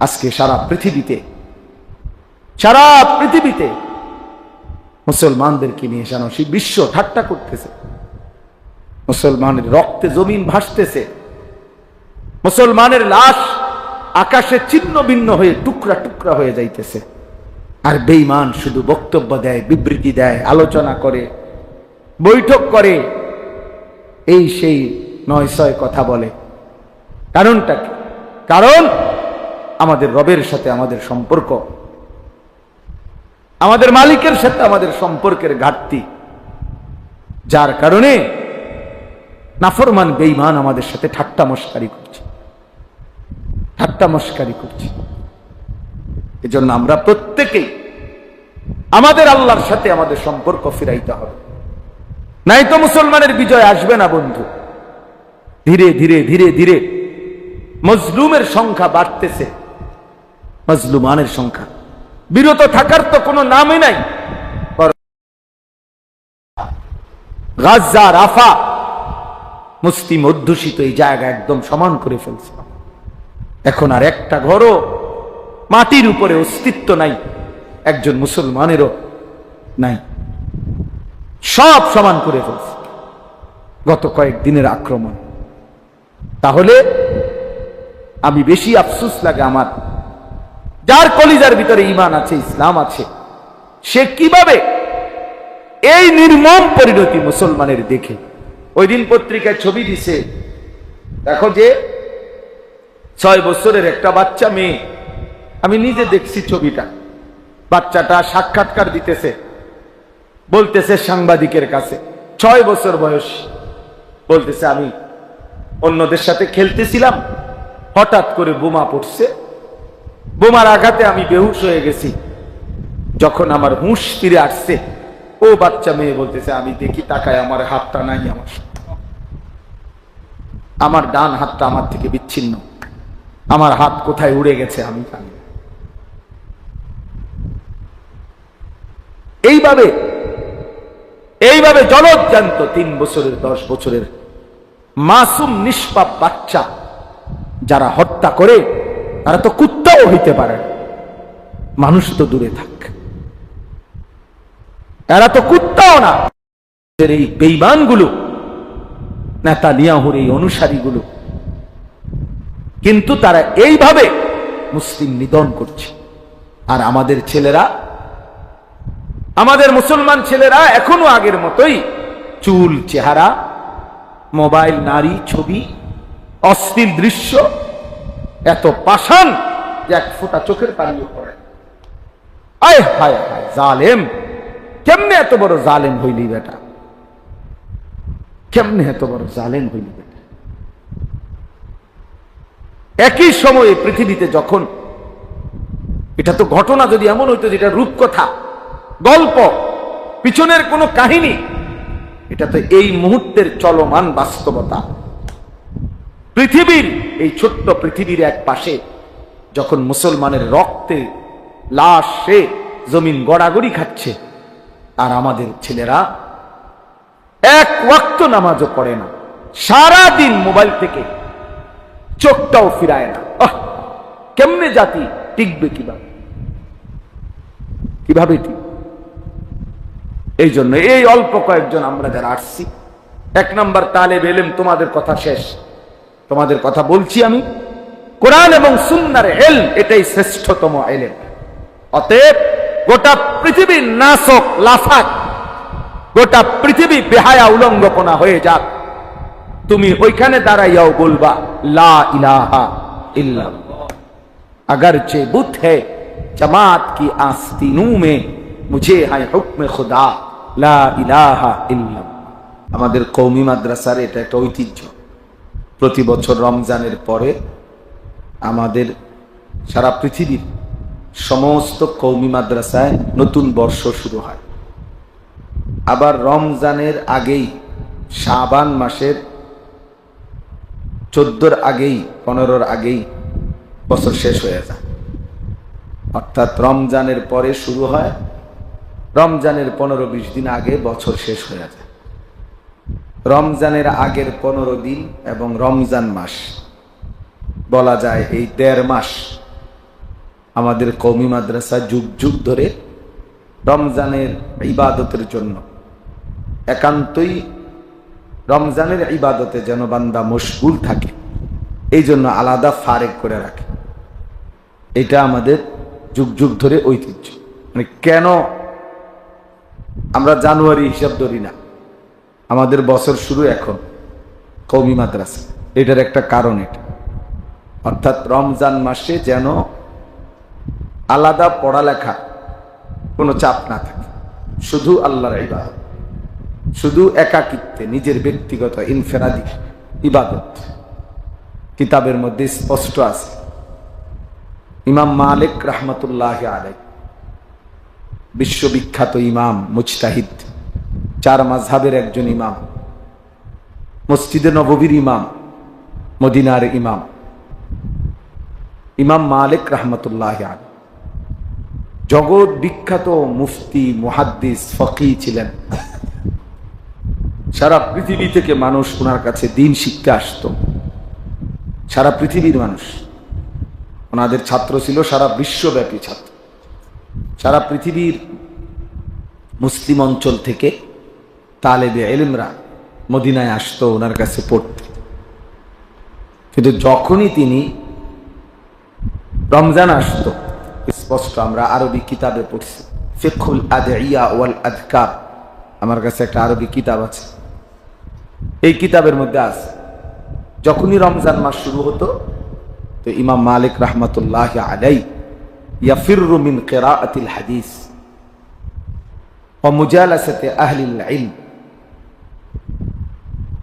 আজকে সারা পৃথিবীতে মুসলমানদেরকে নিয়ে যেন সেই বিশ্ব ঠাট্টা করতেছে। মুসলমানের রক্তে জমিন ভাসতেছে, মুসলমানের লাশ আকাশে ছিন্ন ভিন্ন হয়ে টুকরা টুকরা হয়ে যাইতেছে। আর বেঈমান শুধু বক্তব্য দেয়, বিবৃতি দেয়, আলোচনা করে, বৈঠক করে, এই সেই নয় ছয় কথা বলে। কারণটা কি? কারণ আমাদের রবের সাথে আমাদের সম্পর্ক, আমাদের মালিকের সাথে আমাদের সম্পর্কের ঘাটতি, যার কারণে নাফরমান বেঈমান আমাদের সাথে ঠাট্টা মশকারি করছে। এজন্য আমরা প্রত্যেকেই আমাদের আল্লাহর সাথে আমাদের সম্পর্ক ফিরাইতে হবে, নাই তো মুসলমানের বিজয় আসবে না বন্ধু। ধীরে ধীরে ধীরে ধীরে মজলুমের সংখ্যা বাড়তেছে, মজলুমানের সংখ্যা। বিরত থাকার তো কোনো নামই নাই। গাজা, রাফা, মুসলিম অধ্যুষিত এই জায়গা একদম সমান করে ফেলছে। এখন আর একটা ঘরও মাটির উপরে অস্তিত্ব নাই, একজন মুসলমানেরও নাই, সব সমান করে ফেলছে গত কয়েকদিনের আক্রমণ। তাহলে আমি বেশি আফসোস লাগে আমার, যার কলিজার ভিতরে ঈমান আছে, ইসলাম আছে, সে কিভাবে এই নির্মম পরিণতি মুসলমানের দেখে। ওই দিন পত্রিকায় ছবি দিছে, দেখো যে 6 বছরের একটা বাচ্চা মেয়ে, আমি নিজে দেখছি ছবিটা। বাচ্চাটা সাক্ষাৎকার দিতেছে, বলতেছে সাংবাদিকের কাছে, 6 বছর বয়স, বলতেছে আমি অন্যদের সাথে খেলতেছিলাম, হঠাৎ করে বোমা পড়ছে, বোমার আঘাতে আমি বেহুশ হয়ে গেছি। যখন আমার হুঁশ ফিরে আসছে, ও বাচ্চা মেয়ে বলতেছে আমি দেখি তাকায় আমার হাতটা নাই, আমার ডান হাতটা আমার থেকে বিচ্ছিন্ন, আমার হাত কোথায় উড়ে গেছে আমি জানি। এইভাবে জলজ্জান্ত 3 বছরের 10 বছরের মাসুম নিষ্পাপ বাচ্চা যারা হত্যা করে, তারা তো কুত্তাও হইতে পারে, মানুষ তো দূরে থাক, এরা তো কুত্তাও না। এই বেঈমানগুলো, নেতানিয়াহুর এই অনুসারীগুলো, কিন্তু তারা এইভাবে মুসলিম নিধন করছে। আর আমাদের ছেলেরা, আমাদের মুসলমান ছেলেরা এখনো আগের মতোই চুল, চেহারা, মোবাইল, নারী, ছবি, অশ্লীল দৃশ্য, এত পাষাণ যে এক ফোঁটা চোখের পানিও পড়ে। আয় হায় হায়, জালেম! কেমনে এত বড় জালেম হইলি বেটা, কেমনে এত বড় জালেম হইলি বেটা। একই সময়ে পৃথিবীতে যখন, এটা তো ঘটনা যদি এমন হইতো যেটা রূপকথা, গল্প, পিছনের কোনো কাহিনী, এটা তো এই মুহূর্তের চলমান বাস্তবতা। পৃথিবীর এই ছোট্ট পৃথিবীর এক পাশে যখন মুসলমানের রক্তে লাশে জমিন গড়াগড়ি খাচ্ছে, আর আমাদের ছেলেরা এক ওয়াক্ত নামাজও পড়ে না, সারা দিন মোবাইল থেকে চোখটাও ফিরায় না। কেমনে জাতি টিকবে? কিভাবে ঠিক? এই জন্য এই অল্প কয়েকজন আমরা যারা আসছি, 1 নম্বর তালেব ইলম, তোমাদের কথা শেষ, তোমাদের কথা বলছি আমি। কোরআন এবং সুন্নাহর ইলম, এটাই শ্রেষ্ঠতম ইলম। অতএব গোটা পৃথিবীর নাসক লাফাক, গোটা পৃথিবী বেহায়া উলঙ্গপনা হয়ে যাক, তুমি ওইখানে দাঁড়াইয়াও বলবা লা ইলাহা ইল্লাল্লাহ। अगरचे बुत है जमात की आस्तीनों में, मुझे है हुक्म खुदा ला इलाहा इल्लल्लाह। আমাদের কওমি মাদ্রাসার এটা একটা ঐতিহ্য। প্রতি বছর রমজানের পরে আমাদের সারা পৃথিবীর সমস্ত কওমি মাদ্রাসায় নতুন বর্ষ শুরু হয়। আবার রমজানের আগেই, শাবান মাসের 14-র আগেই, 15-র আগেই বছর শেষ হয়ে যায়। অর্থাৎ রমজানের পরে শুরু হয়, রমজানের 15-20 দিন আগে বছর শেষ হয়ে যায়। রমজানের আগের 15 দিন এবং রমজান মাস, বলা যায় এই 1.5 মাস আমাদের কওমি মাদ্রাসা যুগ যুগ ধরে রমজানের ইবাদতের জন্য একান্তই রমজানের ইবাদতে যেন বান্দা মশগুল থাকে, এই জন্য আলাদা ফারেক করে রাখে। এটা আমাদের যুগ যুগ ধরে ঐতিহ্য। মানে কেন আমরা জানুয়ারি হিসাব ধরি না, আমাদের বছর শুরু এখন কওমি মাদ্রাসা, এটার একটা কারণ এটা। অর্থাৎ রমজান মাসে যেন আলাদা পড়ালেখা কোনো চাপ না থাকে, শুধু আল্লাহর ইবাদত, শুধু একাকিত্বে নিজের ব্যক্তিগত ইনফেরাদি ইবাদত। কিতাবের মধ্যে স্পষ্ট আছে, ইমাম মালিক রাহমাতুল্লাহি আলাইহি বিশ্ববিখ্যাত ইমাম, মুজতাহিদ, 4 মাযহাবের একজন ইমাম, মসজিদে নববীর ইমাম, মদিনার ইমাম, ইমাম মালিক রাহমাতুল্লাহি আলাইহি জগৎ বিখ্যাত মুফতি, মুহাদ্দিস, ফকিহ ছিলেন। সারা পৃথিবী থেকে মানুষ ওনার কাছে দ্বীন শিখতে আসতো, সারা পৃথিবীর মানুষ। ওনাদের ছাত্র ছিল সারা বিশ্বব্যাপী ছাত্র, সারা পৃথিবীর মুসলিম অঞ্চল থেকে তালেবে ইলমরা মদিনায় আসতো ওনার কাছে পড়তে। কিন্তু যখনই তিনি রমজান আসতো, স্পষ্ট আমরা আরবি কিতাবে পড়ছি, ফিকহুল আদইয়া ওয়াল আযকার, আমার কাছে একটা আরবি কিতাব আছে, এই কিতাবের মধ্যে আছে যখনই রমজান মাস শুরু হতো তো ইমাম মালিক রাহমাতুল্লাহি আলাইহি ইয়াফিররু মিন কিরাআতিল হাদিস ওয়া মুজালাসাতি আহলিল ইলম।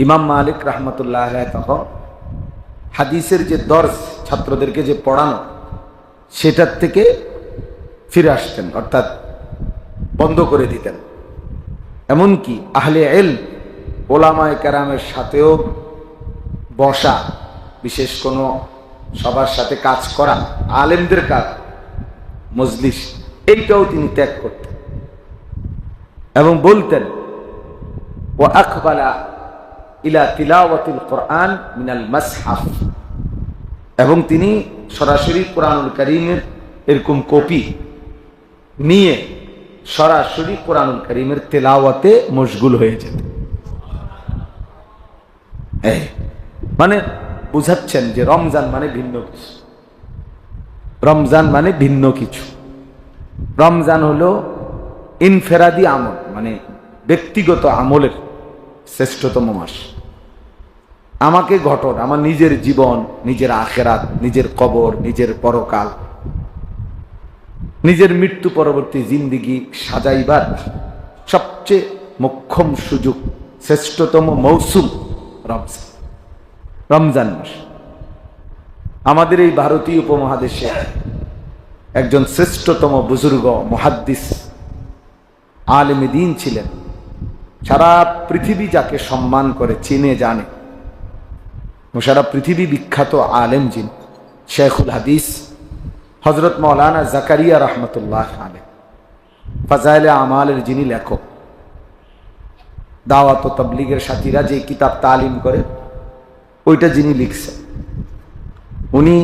ইমাম মালিক রাহমাতুল্লাহি আলাইহি তখন হাদিসের যে দর্স ছাত্রদেরকে যে পড়ানো, সেটার থেকে ফিরে আসতেন, অর্থাৎ বন্ধ করে দিতেন। এমনকি আহলে ইলম ওলামায়ে কেরামের সাথেও বসা, বিশেষ কোনো সবার সাথে কাজ করা, আলেমদের কাজ, মজলিস, এইটাও তিনি ত্যাগ করতেন এবং বলতেন ওয়া আকবালা ইলা তিলাওয়াতিল কোরআন মিনাল মাসহাফ, এবং তিনি সরাসরি কোরআনুল কারীমের এরকম কপি নিয়ে সরাসরি কোরআনুল কারীমের তেলাওয়াতে মশগুল হয়ে যেতেন। মানে বুঝাচ্ছেন যে রমজান মানে ভিন্ন কিছু, রমজান মানে ভিন্ন কিছু। রমজান হলো ইনফেরাদি আমল, মানে ব্যক্তিগত আমলের শ্রেষ্ঠতম মাস। আমাকে ঘটন, আমার নিজের জীবন, নিজের আখেরাত, নিজের কবর, নিজের পরকাল, নিজের মৃত্যু পরবর্তী জিন্দিগি সাজাইবার সবচেয়ে মোক্ষম সুযোগ, শ্রেষ্ঠতম মৌসুম রমজান, রমজান মাস। আমাদের এই ভারতীয় উপমহাদেশে একজন শ্রেষ্ঠতম বুজুর্গ মুহাদ্দিস, আলেমে দ্বীন ছিলেন, সারা পৃথিবী যাকে সম্মান করে, চিনে জানে, সারা পৃথিবী বিখ্যাত আলেম যিনি, শেখুল হাদিস হযরত মাওলানা জাকারিয়া রাহমাতুল্লাহ আলাইহি, ফাজাইলে আমালের যিনি লেখক। দাওয়াত ও তাবলীগের সাথীরা যে কিতাব তালিম করে ওইটা যিনি লিখছেন, উনি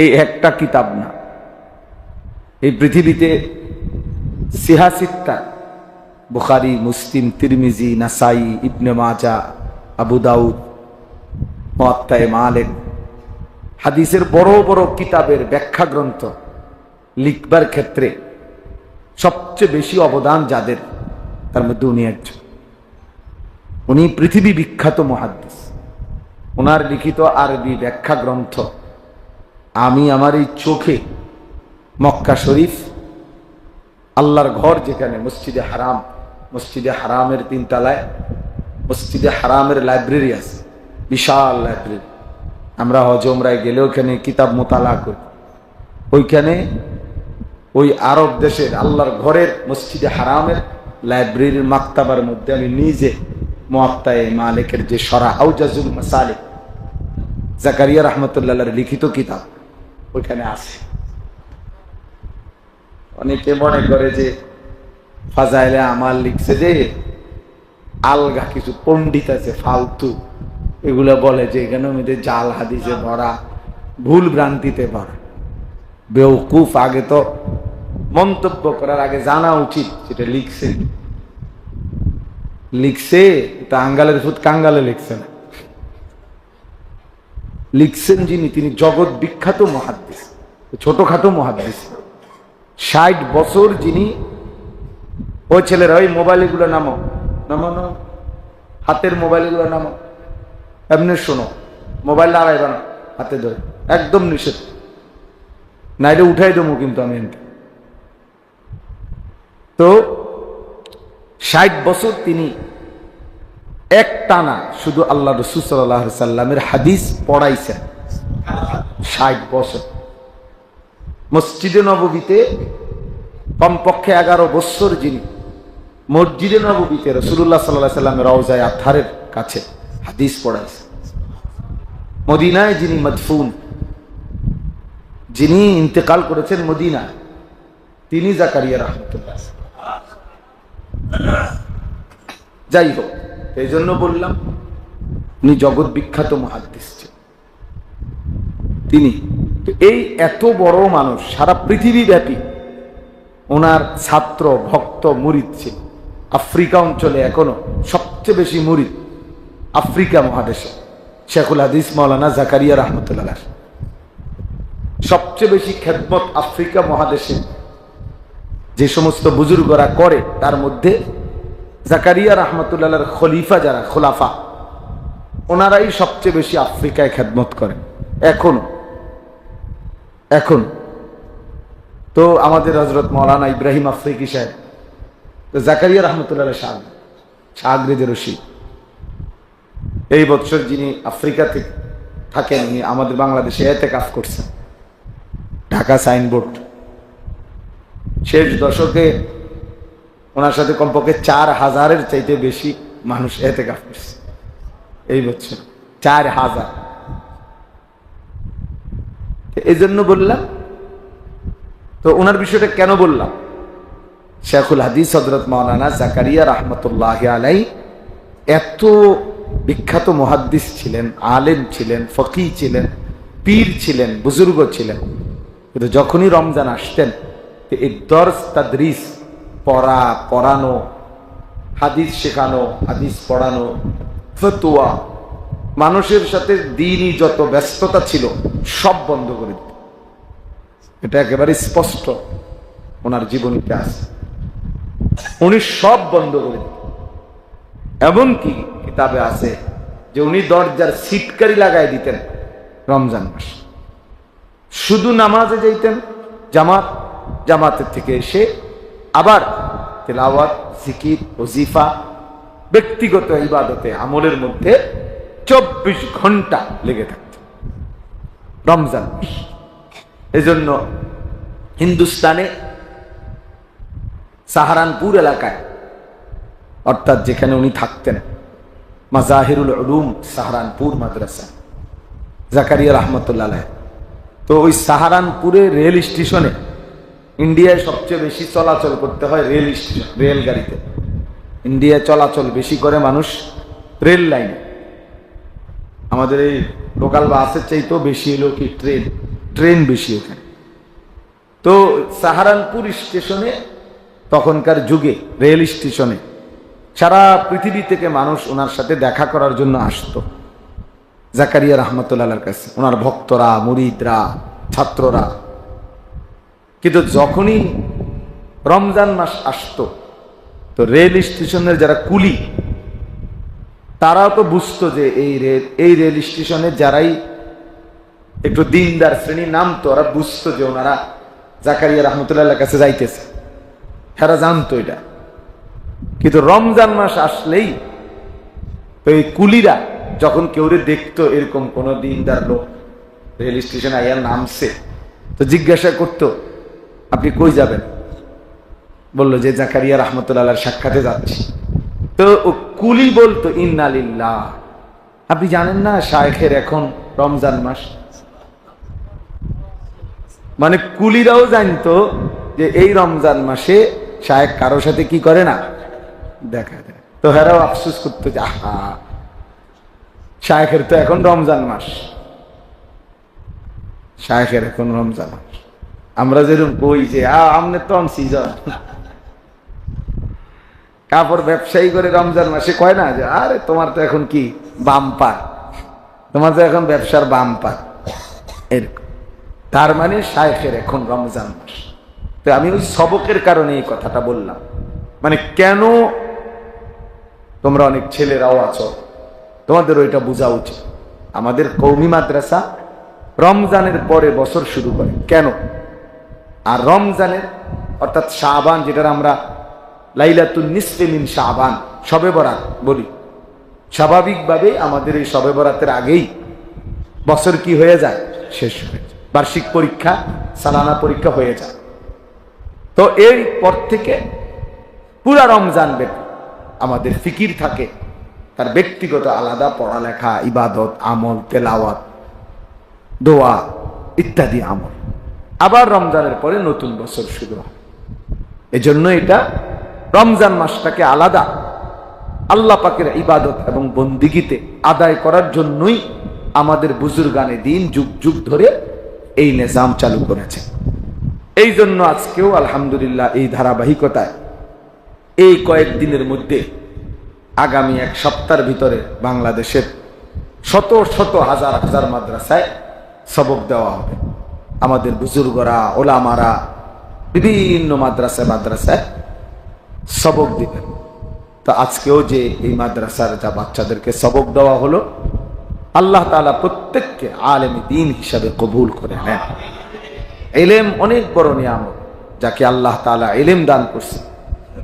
এই একটা কিতাব না, এই পৃথিবীতে সিহাসিত্তা, বুখারী, মুসলিম, তিরমিজি, নাসাই, ইবনে মাজাহ, আবু দাউদ, মুয়াত্তা মালিক, হাদিসের বড় বড় কিতাবের ব্যাখ্যা গ্রন্থ লিখবার ক্ষেত্রে সবচেয়ে বেশি অবদান যাদের, তার মধ্যে উনি একজন। উনি পৃথিবী বিখ্যাত মুহাদ্দিস। ওনার লিখিত আরবি ব্যাখ্যা গ্রন্থ আমি আমার এই চোখে মক্কা শরীফ, আল্লাহর ঘর যেখানে মসজিদে হারাম, মসজিদে হারামের 3 তলায় মসজিদে হারামের লাইব্রেরি আছে, বিশাল লাইব্রেরি। আমরা হজ উমরায় গেলে ওখানে কিতাব মোতালা করি, ওইখানে ওই আরব দেশের আল্লাহর ঘরের মসজিদে হারামের লাইব্রেরির মাকতাবার মধ্যে আমি নিজে মুয়াত্তা মালিকের যে শরহ আউজাজুল মাসালিক, জাকারিয়া রাহমাতুল্লাহর লিখিত কিতাব ওইখানে আছে। অনেকে মনে করে যে ফাজাইলে আমাল লিখছে যে আলগা কিছু পণ্ডিত আছে ফালতু, এগুলো বলে যে এখানে মধ্যে জাল হাদিসে ভরা, ভুল ভ্রান্তিতে ভরা। বেওকুফ, আগে তো মন্তব্য করার আগে জানা উচিত যেটা লিখছে লিখছে তা আঙ্গালের ফুট কাঙ্গালে লিখছে না, লিখছেন যিনি তিনি জগৎ বিখ্যাত মুহাদ্দিস, ছোটখাটো মুহাদ্দিস। 60 বছর যিনি, ওই ছেলেরা ওই মোবাইল এগুলো নামো নামো নামো, হাতের মোবাইল এগুলো নামো, এমনি শোনো, মোবাইল লড়াইবা না হাতে ধরে, একদম নিষেধ, না এটা উঠাই দেবো কিন্তু আমি। তো 60 বছর তিনি এক টানা শুধু আল্লাহ রাসূল সাল্লাল্লাহু আলাইহি সাল্লামের হাদিস পড়াইছেন। 60 বছর মসজিদে নববীতে কমপক্ষে 11 বছর যিনি মসজিদে নববীতে রাসূলুল্লাহ সাল্লাল্লাহু আলাইহি সাল্লামের রওজায়ে আতহারের কাছে হাদিস পড়াইছেন। মদিনায় যিনি মদফুন, যিনি ইন্তেকাল করেছেন মদিনা, তিনি জাকারিয়া রাহমাতুল্লাহ। যাই হোক, এই জন্য বললাম উনি জগৎ বিখ্যাত মুহাদ্দিস ছিলেন। তিনি এই এত বড় মানুষ, সারা পৃথিবী ব্যাপী ওনার ছাত্র ভক্ত মুরিদ ছিল। আফ্রিকা অঞ্চলে এখনো সবচেয়ে বেশি মুরিদ আফ্রিকা মহাদেশে শেখুল হাদিস মাওলানা জাকারিয়া রাহমাতুল্লাহ। সবচেয়ে বেশি খেদমত আফ্রিকা মহাদেশে যে সমস্ত বুজুর্গরা করে, তার মধ্যে জাকারিয়া রাহমাতুল্লাহর খলিফা যারা, খোলাফা, ওনারাই সবচেয়ে বেশি আফ্রিকায় খেদমত করেন এখনো। এখন তো আমাদের হযরত মাওলানা ইব্রাহিম আফ্রিকি সাহেব তো জাকারিয়া রাহমাতুল্লাহ শাহগ্রেদের রশিদ, এই বছর যিনি আফ্রিকাতে থাকেন উনি আমাদের বাংলাদেশে ইতিকাফ করছেন, ঢাকা সাইনবোর্ড। শেষ দশকে ওনার সাথে কমপক্ষে 4000-এর চাইতে বেশি মানুষ ইতিকাফ করছে এই বছর, 4000। এই জন্য বললাম, তো ওনার বিষয়টা কেন বললাম, শেখুল হাদিস হযরত মাওলানা জাকারিয়া রাহমাতুল্লাহ আলাইহি এত বিখ্যাত মুহাদ্দিস ছিলেন, আলেম ছিলেন, ফকিহ ছিলেন, পীর ছিলেন, বুজুর্গ ছিলেন। কিন্তু যখনই রমজান আসতেন, এই দর্স তাদরিস, পড়া পড়ানো, হাদিস শেখানো, হাদিস পড়ানো, ফতোয়া, মানুষের সাথে দ্বীনি যত ব্যস্ততা ছিল সব বন্ধ করে দিত। এটা একেবারে স্পষ্ট ওনার জীবনীতে আছে, উনি সব বন্ধ করে দিত। এমনকি কিতাবে আছে যে উনি দরজার সিটকারি লাগাই দিতেন রমজান মাস, শুধু নামাজে যাইতেন, জামাতের থেকে এসে আবার তেলাওয়াত, জিকির, ওজিফা, ব্যক্তিগত ইবাদতে আমলের মধ্যে 24 ঘন্টা লেগে থাকত রমজান মাস। এজন্য হিন্দুস্তানে সাহারানপুর এলাকায়, অর্থাৎ যেখানে উনি থাকতেন, মাজাহিরুল উলুম সাহারানপুর মাদ্রাসা, জাকারিয়া রাহমাতুল্লাহ আলাইহি। তো ওই সাহারানপুরে রেল স্টেশনে, ইন্ডিয়ায় সবচেয়ে বেশি চলাচল করতে হয় রেল স্টেশন, রেলগাড়িতে। ইন্ডিয়ায় চলাচল বেশি করে মানুষ রেল লাইনে, আমাদের এই লোকাল বাসের চাইতেও বেশি হলো কি ট্রেন বেশি ওখানে। তো সাহারানপুর স্টেশনে তখনকার যুগে রেল স্টেশনে সারা পৃথিবী থেকে মানুষ ওনার সাথে দেখা করার জন্য আসতো জাকারিয়া রাহমাতুল্লাহর কাছে, ওনার ভক্তরা, মুরিদরা, ছাত্ররা। কিন্তু যখনই রমজান মাস আসতো, তো রেল স্টেশনের যারা কুলি, তারাও তো বুঝতো যে এই রেল স্টেশনে যারাই একটু দিনদার শ্রেণী নামতো, ওরা বুঝতো যে ওনারা জাকারিয়া রাহমাতুল্লাহর কাছে যাইতেছে, এরা জানতো এটা। কিন্তু রমজান মাস আসলেই তো এই কুলিরা যখন কেউ দেখতো এরকম কোন দিনদার লোক রেল স্টেশনে আইয়া নামছে, তো জিজ্ঞাসা করতো, আপনি কই যাবেন? বললো যে জাকারিয়া রাহমাতুল্লাহর সাক্ষাতে যাচ্ছি। তো কুলি বলতো, ইন্না লিল্লাহ, আপনি জানেন না শায়েখের এখন রমজান মাস? মানে কুলিরাও জানতো যে এই রমজান মাসে শায়েখ কারোর সাথে কি করে না, দেখা দেয়। তো হেরাও আফসোস করতো যে আহা, শায়েখের তো এখন রমজান মাস, শায়েখের এখন রমজান মাস। আমরা যেরকম কই যে আমনে তো সিজন কাপড় ব্যবসায়ী করে রমজান মাসে কয় না যে আরে তোমার তো এখন কি বাম্পার, তোমার তো এখন ব্যবসার বাম্পার, এরকম। তার মানে শায়েখের এখন রমজান মাস। তো আমি ওই সবকের কারণে এই কথাটা বললাম, মানে কেন তোমরা অনেক ছেলেরাও আছো, তোমাদের ওইটা বোঝা উচিত। আমাদের কওমি মাদ্রাসা রমজানের পরে বছর শুরু করে কেন, আর রমজানের অর্থাৎ শাবান, যেটা আমরা লাইলাতুন নিসফে মিন শাবান শবে বরাত বলি, স্বাভাবিকভাবে আমাদের এই শবে বরাতের আগেই বছর কি হয়ে যায়, শেষ হয়ে যায়, বার্ষিক পরীক্ষা সালানা পরীক্ষা হয়ে যায়। তো এর পর থেকে পুরা রমজান ব্যাপী আমাদের ফিকির থাকে, তার ব্যক্তিগত আলাদা পড়ালেখা, ইবাদত, আমল, তেলাওয়াত, দোয়া ইত্যাদি আমল। আবার রমজানের পরে নতুন বছর শুরু হয়। এজন্য এটা রমজান মাসটাকে আলাদা আল্লাহ পাকের ইবাদত এবং বন্দিগিতে আদায় করার জন্যই আমাদের বুজুর্গানে দিন যুগ যুগ ধরে এই নিজাম চালু করেছে। এই জন্য আজকেও আলহামদুলিল্লাহ এই ধারাবাহিকতায় এই কয়েকদিনের মধ্যে আগামী এক সপ্তাহের ভিতরে বাংলাদেশের শত শত হাজার হাজার মাদ্রাসায় সবক দেওয়া হবে। আমাদের বুজুর্গরা, ওলামারা বিভিন্ন মাদ্রাসায় সবক দিবেন। তো আজকেও যে এই মাদ্রাসার যা বাচ্চাদেরকে সবক দেওয়া হলো, আল্লাহ তাআলা প্রত্যেককে আলেম দ্বীন হিসাবে কবুল করে নেন। ইলম অনেক বড় নিয়ামত, যাকে আল্লাহ তাআলা ইলম দান করছে,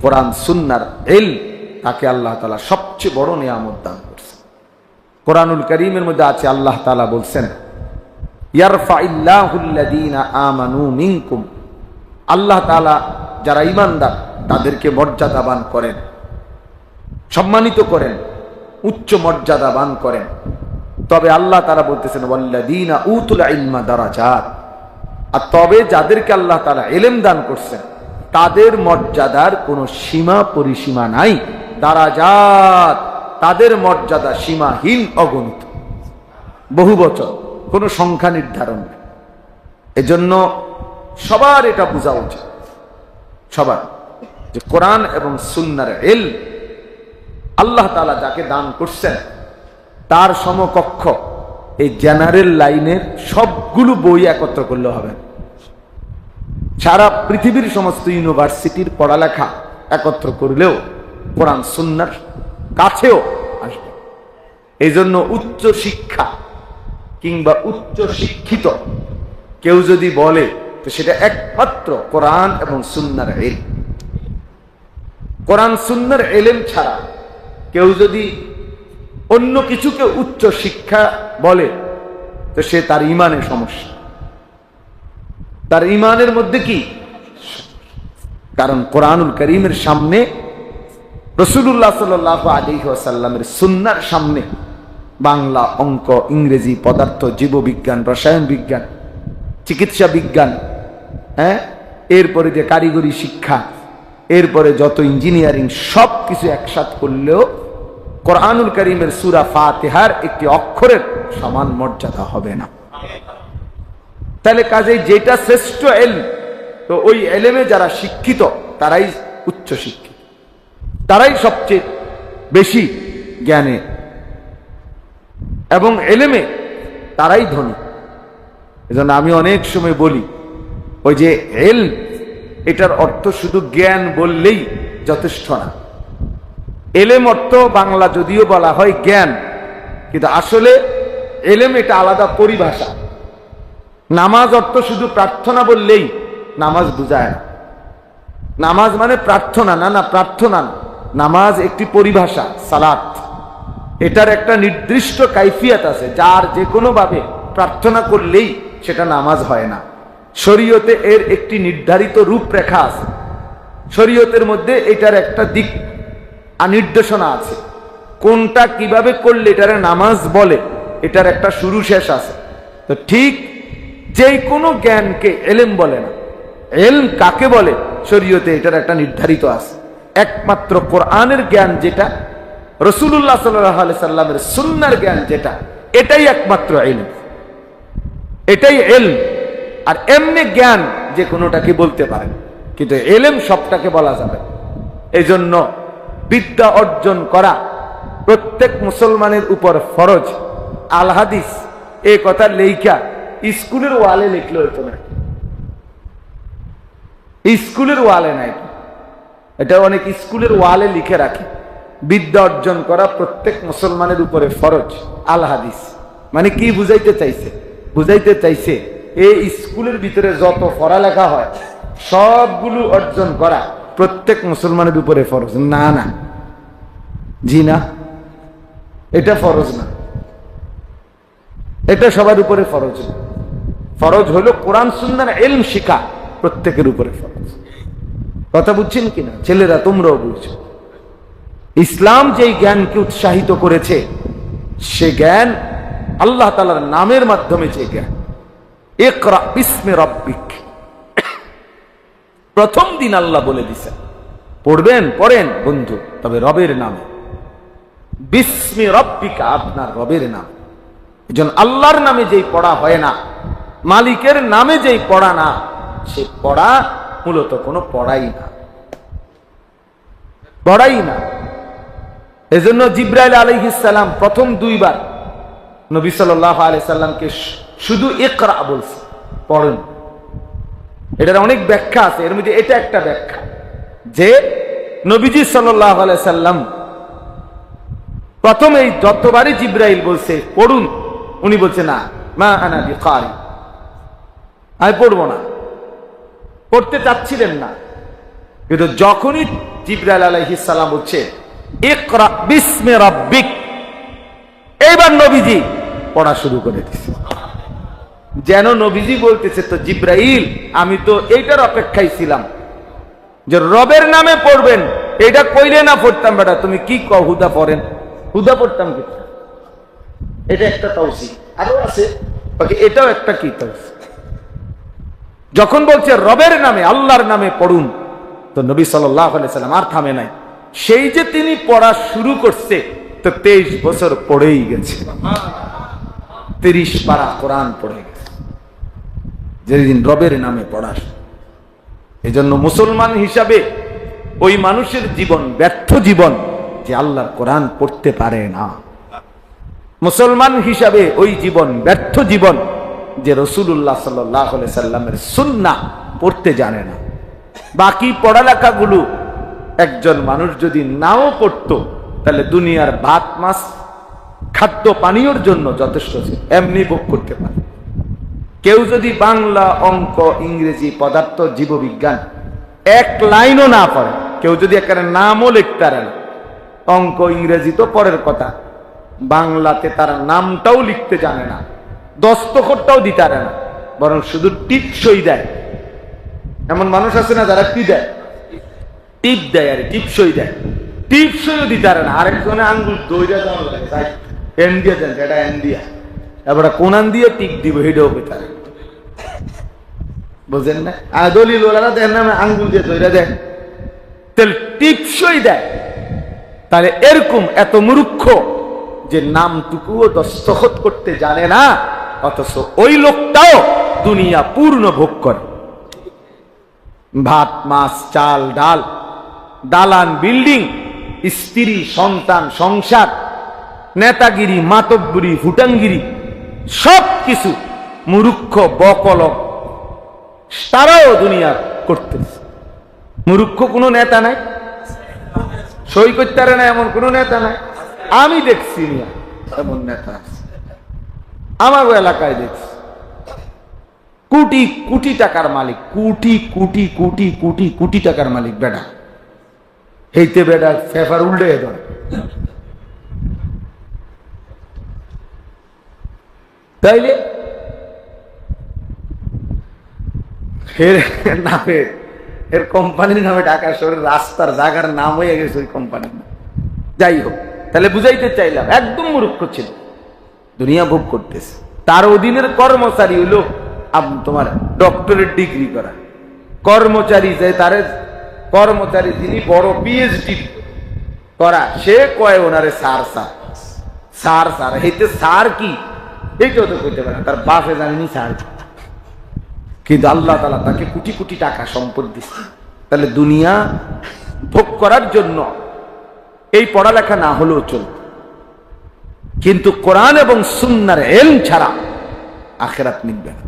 কোরআন সুন্নাহর ইলম, তাকে আল্লাহ তাআলা সবচেয়ে বড় নিয়ামত দান করছে। কোরআনুল কারীমের মধ্যে আছে আল্লাহ তাআলা বলছেন, ইয়ারফাইল্লাহুল্লাযীনা আমানু মিনকুম, আল্লাহ তাআলা যারা ঈমানদার তাদেরকে মর্যাদাবান করেন, সম্মানিত করেন, উচ্চ মর্যাদাবান করেন। তবে আল্লাহ তাআলা বলতেছেন ওয়াল্লাযীনা উতুল ইলমা দারাজাত, আর তবে যাদেরকে আল্লাহ তাআলা ইলম দান করছেন তাদের মর্যাদার কোনো সীমা পরিসীমা নাই। দারাজাত, তাদের মর্যাদা সীমাহীন, অগণিত, বহু বচন, কোনো সংখ্যা নির্ধারণ নেই। এজন্য সবার এটা বোঝা উচিত, সবার, যে কোরআন এবং সুন্নাহর ইলম আল্লাহ তাআলা যাকে দান করছেন তার সমকক্ষ এই জেনারেল লাইনের সবগুলো বই একত্র করলে হবে। সারা পৃথিবীর সমস্ত ইউনিভার্সিটির পড়ালেখা একত্র করলেও কোরআন সুন্নাহর কাছেও আসবে। এই জন্য উচ্চ শিক্ষা কিংবা উচ্চ শিক্ষিত কেউ যদি বলে তো সেটা একমাত্র কোরআন এবং সুন্নাহর ইলম। কোরআন সুন্নাহর ইলম ছাড়া কেউ যদি অন্য কিছুকে উচ্চ শিক্ষা বলে তো সে তার ঈমানের সমস্যা, তার ঈমানের মধ্যে কি, কারণ কোরআনুল কারীমের সামনে, রাসূলুল্লাহ সাল্লাল্লাহু আলাইহি ওয়াসাল্লামের সুন্নাহর সামনে বাংলা, অঙ্ক, ইংরেজি, পদার্থ, জীববিজ্ঞান, রসায়ন বিজ্ঞান, চিকিৎসা বিজ্ঞান, এরপরে যে কারিগরি শিক্ষা, এরপরে যত ইঞ্জিনিয়ারিং, সব কিছু একসাথ করলেও কোরআনুল কারীমের সূরা ফাতিহার একটি অক্ষরের সমান মর্যাদা হবে না। তাহলে কাজেই যেটা শ্রেষ্ঠ ইলম, তো ওই ইলমে যারা শিক্ষিত তারাই উচ্চ শিক্ষিত, তারাই সবচেয়ে বেশি জ্ঞানে এবং ইলমে তারাই ধনী। এজন্য আমি অনেক সময় বলি, ওই যে ইলম, এটার অর্থ শুধু জ্ঞান বললেই যথেষ্ট না। ইলম অর্থ বাংলা যদিও বলা হয় জ্ঞান, কিন্তু আসলে ইলম এটা আলাদা পরিভাষা। নামাজ অর্থ শুধু প্রার্থনা বললেই নামাজ বুঝায় না। নামাজ মানে প্রার্থনা না, না প্রার্থনা না, নামাজ একটি পরিভাষা। সালাত, এটার একটা নির্দিষ্ট কাইফিয়াত আছে, যার যে কোনো ভাবে প্রার্থনা করলেই সেটা নামাজ হয় না। শরীয়তে এর একটি নির্ধারিত রূপরেখা আছে, শরীয়তের মধ্যে এটার একটা দিক নির্দেশনা আছে, কোনটা কিভাবে করলে এটারে নামাজ বলে, এটার একটা শুরু শেষ আছে। তো ঠিক যেই কোনো জ্ঞানকে ইলম বলে না। ইলম কাকে বলে শরীয়তে এটার একটা নির্ধারিত আছে। একমাত্র কোরআনের জ্ঞান যেটা, রাসূলুল্লাহ সাল্লাল্লাহু আলাইহি সাল্লামের সুন্নাহর জ্ঞান যেটা, এটাই একমাত্র ইলম, এটাই ইলম। আর এমনি জ্ঞান যে কোনোটাকে বলতে পারেন, কিন্তু এলেম সবটাকে বলা যাবে। এই জন্য বিদ্যা অর্জন করা প্রত্যেক মুসলমানের উপর ফরজ। আল হাদিস এই কথা লেখা স্কুলের ওয়ালে লিখলে হইতো না, স্কুলের ওয়ালে নাই, এটা অনেক স্কুলের ওয়ালে লিখে রাখে, বিদ্যা অর্জন করা প্রত্যেক মুসলমানের উপরে ফরজ। আল হাদিস মানে কি বুঝাইতে চাইছে? বুঝাইতে চাইছে এই স্কুলের ভিতরে যত পড়ালেখা হয় সবগুলো অর্জন করা প্রত্যেক মুসলমানের উপরে ফরজ। না না, জি না, এটা ফরজ না, এটা সবার উপরে ফরজ না। ফরজ হলো কোরআন সুন্নাহর ইলম শিখা প্রত্যেকের উপরে ফরজ। কথা বুঝছেন কিনা ছেলেরা? তোমরাও বুঝছো। ইসলাম যেই জ্ঞানকে উৎসাহিত করেছে সে জ্ঞান আল্লাহ তাআলার নামের মাধ্যমে, যে জ্ঞান ইকরা বিসমি রাব্বিক, প্রথম দিন আল্লাহ বলে দিছেন পড়বেন, পড়েন বন্ধু, তবে রবের নামে। বিসমি রাব্বিকা, আপনার রবের নাম। এজন্য আল্লাহর নামে যেই পড়া হয় না, মালিকের নামে যেই পড়া না, সে পড়া মূলত কোনো পড়াই না, পড়াই না। এজন্য জিবরাইল আলাইহিস সালাম প্রথম দুইবার নবী সাল্লাল্লাহু আলাইহি সাল্লামকে শুধু ইকরা বলছে, পড়েন। এটার অনেক ব্যাখ্যা আছে, এর মধ্যে এটা একটা ব্যাখ্যা যে নবীজি সাল্লাল্লাহু আলাইহি সাল্লাম প্রথম এই যতবারই জিবরাইল বলছে পড়ুন, উনি বলছে না, মা আনা বিকারি, আমি পড়বো না, পড়তে চাচ্ছিলেন না। কিন্তু যখনই জিবরাইল আলাইহিস সালাম বলছে ইকরা বিসমি রাব্বিক, এইবার নবীজি পড়া শুরু করে দিয়েছে। যেন নবীজি বলতেছে, তো জিবরাইল আমি তো এইটার অপেক্ষায় ছিলাম যে রবের নামে পড়বেন, এটা কইলে না পড়তাম বেটা, তুমি কি কও হুদা পড়েন, হুদা পড়তাম কি? এটা একটা তাওসিফ, আরো আছে বাকি, এটাও একটা কি তাওসিফ। যখন বলছে রবের নামে, আল্লাহর নামে পড়ুন, তো নবী সাল্লাল্লাহু আলাইহি সাল্লাম আর থামে নাই। সেই যে তিনি পড়া শুরু করছে, তো 23 বছর পড়েই গেছে, 30 পারা কোরআন পড়ে গেছে, যেদিন রবের নামে পড়া। এই জন্য মুসলমান হিসাবে ওই মানুষের জীবন ব্যর্থ জীবন যে আল্লাহর কোরআন পড়তে পারে না। মুসলমান হিসাবে ওই জীবন ব্যর্থ জীবন যে রাসূলুল্লাহ সাল্লাল্লাহু আলাইহি সাল্লামের সুন্নাহ পড়তে জানে না। বাকি পড়ালেখাগুলো একজন মানুষ যদি নাও পড়তো, তাহলে দুনিয়ার ভাত মাছ খাদ্য পানীয়র জন্য যথেষ্ট ছিল, এমনি ভোগ করতে পারে। কেউ যদি বাংলা, অঙ্ক, ইংরেজি, পদার্থ, জীববিজ্ঞান এক লাইনও না পড়ে, কেউ যদি একেবারে নামও লিখতে পারে না, অঙ্ক ইংরেজি তো পরের কথা, বাংলাতে তার নামটাও লিখতে জানে না, দস্তখতটাও দিতে পারে না, বরং শুধু টিপসই দেয়। এমন মানুষ আছে না যারা কি দেয়? টিপ দেয়, আর টিপসই দেয়, টিপসইও দিতে পারে না। আরেকজনে আঙ্গুল দইরা দেওয়া লাগে, এন দিয়ে দেন, এটা এন দিয়া, এবার কোনান দিয়ে টিপ দিব, হেডেও পেতে পারে, বুঝেন না? আর দলিল ওরা দেন না, আঙ্গুল দিয়ে দইরা দেন, তাহলে টিপসই দেয়। তাহলে এরকম এত মূর্খ যে নামটুকুও দস্তখত করতে জানে না, অথচ ওই লোকটাও দুনিয়া পূর্ণ ভোগ করে। ভাত মাছ চাল ডাল, দালান বিল্ডিং, স্ত্রী সন্তান সংসার, নেতাগিরি মাতব্বরি ফুটাঙ্গিরি, সব কিছু মূর্খ বকলক তারাও দুনিয়া করতেছে। মূর্খ কোনো নেতা নাই, সই করতে পারে না এমন কোন নেতা নাই। আমি দেখছি না এমন নেতা আছে, আমার এলাকায় দেখছি কোটি কোটি টাকার মালিক, কোটি কোটি কোটি কোটি কোটি টাকার মালিক বেটা, হেইতে বেটা ফেফার উল্টে ধরে। তাইলে এর নামে, এর কোম্পানির নামে ঢাকা শহরের রাস্তার জায়গার নাম হয়ে গেছে ওই কোম্পানির নাম। যাই হোক, তাহলে বুঝাইতে চাইলাম একদম মূর্খ ছিল, দুনিয়া ভোগ করতেছে। তার অধীনের কর্মচারী হইল তোমার ডক্টরেট ডিগ্রি করা কর্মচারী, যে তার কর্মচারী যিনি বড় পিএইচডি করা, সে কয় ওনারে স্যার স্যার স্যার স্যার, এইতে স্যার কি এইটাও তো কইতে পারে, তার বাপে জানেনি স্যার। কিন্তু আল্লাহ তাআলা তাকে কোটি কোটি টাকা সম্পদ দিচ্ছে। তাহলে দুনিয়া ভোগ করার জন্য এই পড়ালেখা না হলেও চলত, কিন্তু কোরআন এবং সুন্নাহর ইলম ছাড়া আখিরাত মিলবে না।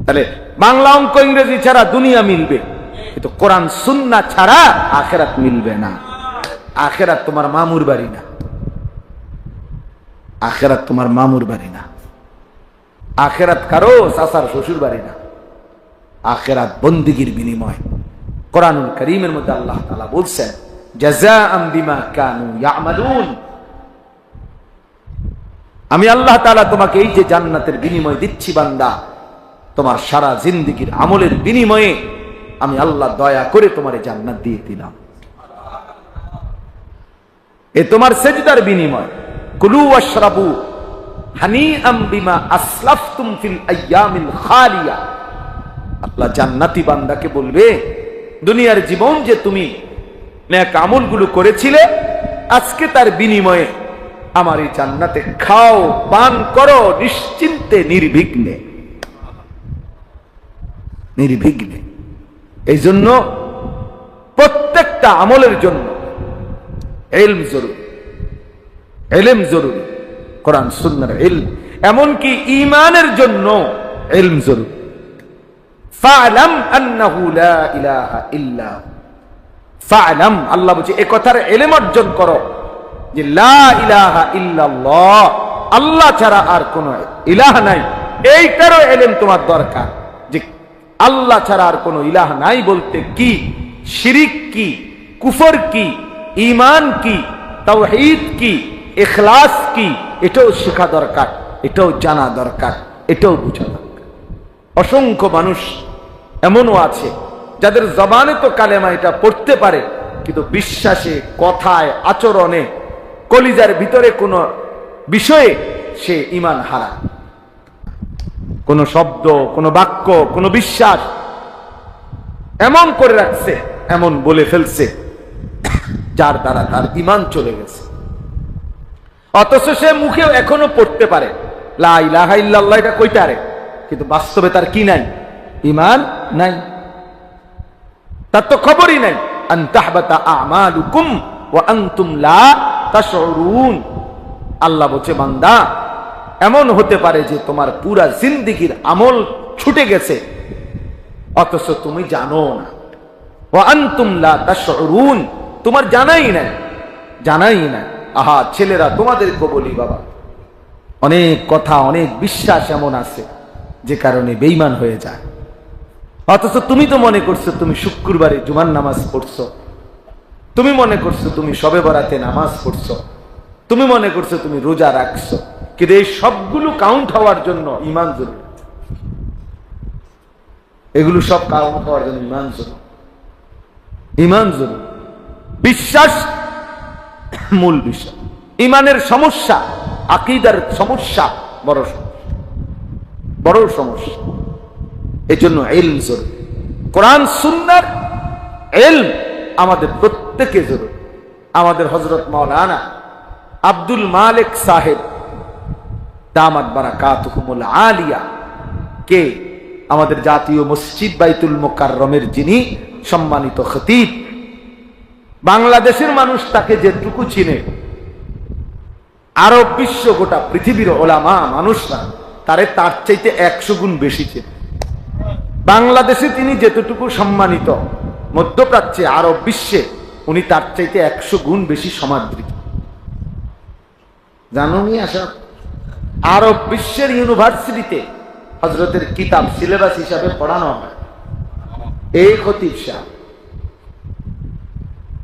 তাহলে বাংলা অঙ্ক ইংরেজি ছাড়া দুনিয়া মিলবে, কিন্তু কোরআন সুন্নাহ ছাড়া আখিরাত মিলবে না। আখিরাত তোমার মামুর বাড়ি না, আখিরাত তোমার মামুর বাড়ি না, আখিরাত কারো চাচার শ্বশুর বাড়ি না। আখিরাত বন্দিগির বিনিময়। কোরআনুল কারীমের মধ্যে আল্লাহ তাআলা বলছেন, জাযাআম বিমা কানু ইয়ামালুন। আমি আল্লাহ তাআলা তোমাকে এই যে জান্নাতের বিনিময় দিচ্ছি বান্দা, তোমার সারা জিন্দেগীর আমলের বিনিময়ে আমি আল্লাহ দয়া করে তোমার জান্নাত দিয়ে দিলাম। এ তোমার সেজদার বিনিময়। কুলু ওয়াশরাবু হানিআম বিমা আসলাফতুম ফিল আইয়ামিল খালিয়া। আল্লাহ জান্নাতি বান্দাকে বলবে, দুনিয়ার জীবন যে তুমি নেক আমলগুলো করেছিলে, আজকে তার বিনিময়ে আমার এই জান্নাতে খাও, পান করো নিশ্চিন্তে, নির্বিঘ্নে, নির্বিঘ্নে। এই জন্য প্রত্যেকটা আমলের জন্য ইলম জরুরি, ইলম জরুরি, কোরআন সুন্নাহর ইলম। এমনকি ঈমানের জন্য ইলম জরুরি। ফা'লাম আন্নাহু লা ইলাহা ইল্লা ফা'লাম, আল্লাহ বলছে এই কথার ইলম অর্জন করো যে লা ইলাহা ইল্লাল্লাহ, আল্লাহ ছাড়া আর কোন ইলাহ নাই। এইটারও ইলম তোমার দরকার যে আল্লাহ ছাড়া আর কোন ইলাহ নাই বলতে কি, শিরিক কি, কুফর কি, ঈমান কি, তাওহীদ কি, ইখলাস কি, এটাও শেখা দরকার, এটাও জানা দরকার, এটাও বোঝা দরকার। অসংখ্য মানুষ এমনও আছে যাদের জবানে তো কালেমা এটা পড়তে পারে, কিন্তু বিশ্বাসে, কথায়, আচরণে, কলিজার ভিতরে কোনো বিষয়ে সে ঈমান হারা। কোন শব্দ, কোন বাক্য, কোন বিশ্বাস এমন করে রাখছে, এমন বলে ফেলছে, যার দ্বারা তার ঈমান চলে গেছে। অথচ সে মুখেও এখনো পড়তে পারে লা ইলাহা ইল্লাল্লাহ, এটা কইতারে, কিন্তু বাস্তবে তার কি নাই? ঈমান নাই, তার তো খবরই নাই। আন তাহবাতা আমালুকুম ওয়া আনতুম লা তাশউরুন। আল্লাহ বলছে, বান্দা এমন হতে পারে যে তোমার পুরা জিন্দেগীর আমল ছুটে গেছে, অথচ তুমি জানো না। ওয়া আনতুম লা তাশউরুন, তোমার জানাই নাই, জানাই নাই। আহা ছেলেরা, তোমাদেরকে বলি বাবা, অনেক কথা, অনেক বিশ্বাস এমন আছে যে কারণে বেঈমান হয়ে যায়। অথচ তুমি তো মনে করছো তুমি শুক্রবারে জুমার নামাজ পড়ছো, তুমি মনে করছো তুমি শবে বরাতে নামাজ পড়ছো, তুমি মনে করছো তুমি রোজা রাখছো, কিন্তু এই সবগুলো কাউন্ট হওয়ার জন্য ঈমান জরুরি। এগুলো সব কাউন্ট হওয়ার জন্য ঈমান জরুরি, ঈমান জরুরি। বিশ্বাস মূল বিষয়। ঈমানের সমস্যা, আকীদার সমস্যা বড় সমস্যা, বড় সমস্যা। এই জন্য ইলম জরুরি। কোরআন সুন্নাহর ইলম আমাদের প্রত্যেকে জরুরি। আমাদের হযরত মাওলানা আব্দুল মালিক সাহেব দামাত বারাকাতুহুমুল আলিয়া কে আমাদের জাতীয় মসজিদ বাইতুল মুকাররমের যিনি সম্মানিত খতিব, বাংলাদেশের মানুষ তাকে যেটুকু চিনে, আরব বিশ্ব, গোটা পৃথিবীর ওলামা মানুষরা তারে তার চাইতে 100 গুণ বেশি চেনে। বাংলাদেশে তিনি যেতটুকু সম্মানিত, মধ্যপ্রাচ্যে, আরব বিশ্বে উনি তার চাইতে 100 গুণ বেশি সমাদৃত। জানো নি? আসা আরব বিশ্বের ইউনিভার্সিটিতে হযরতের কিতাব সিলেবাস হিসাবে পড়ানো হয়। এই খতিব সাহেব,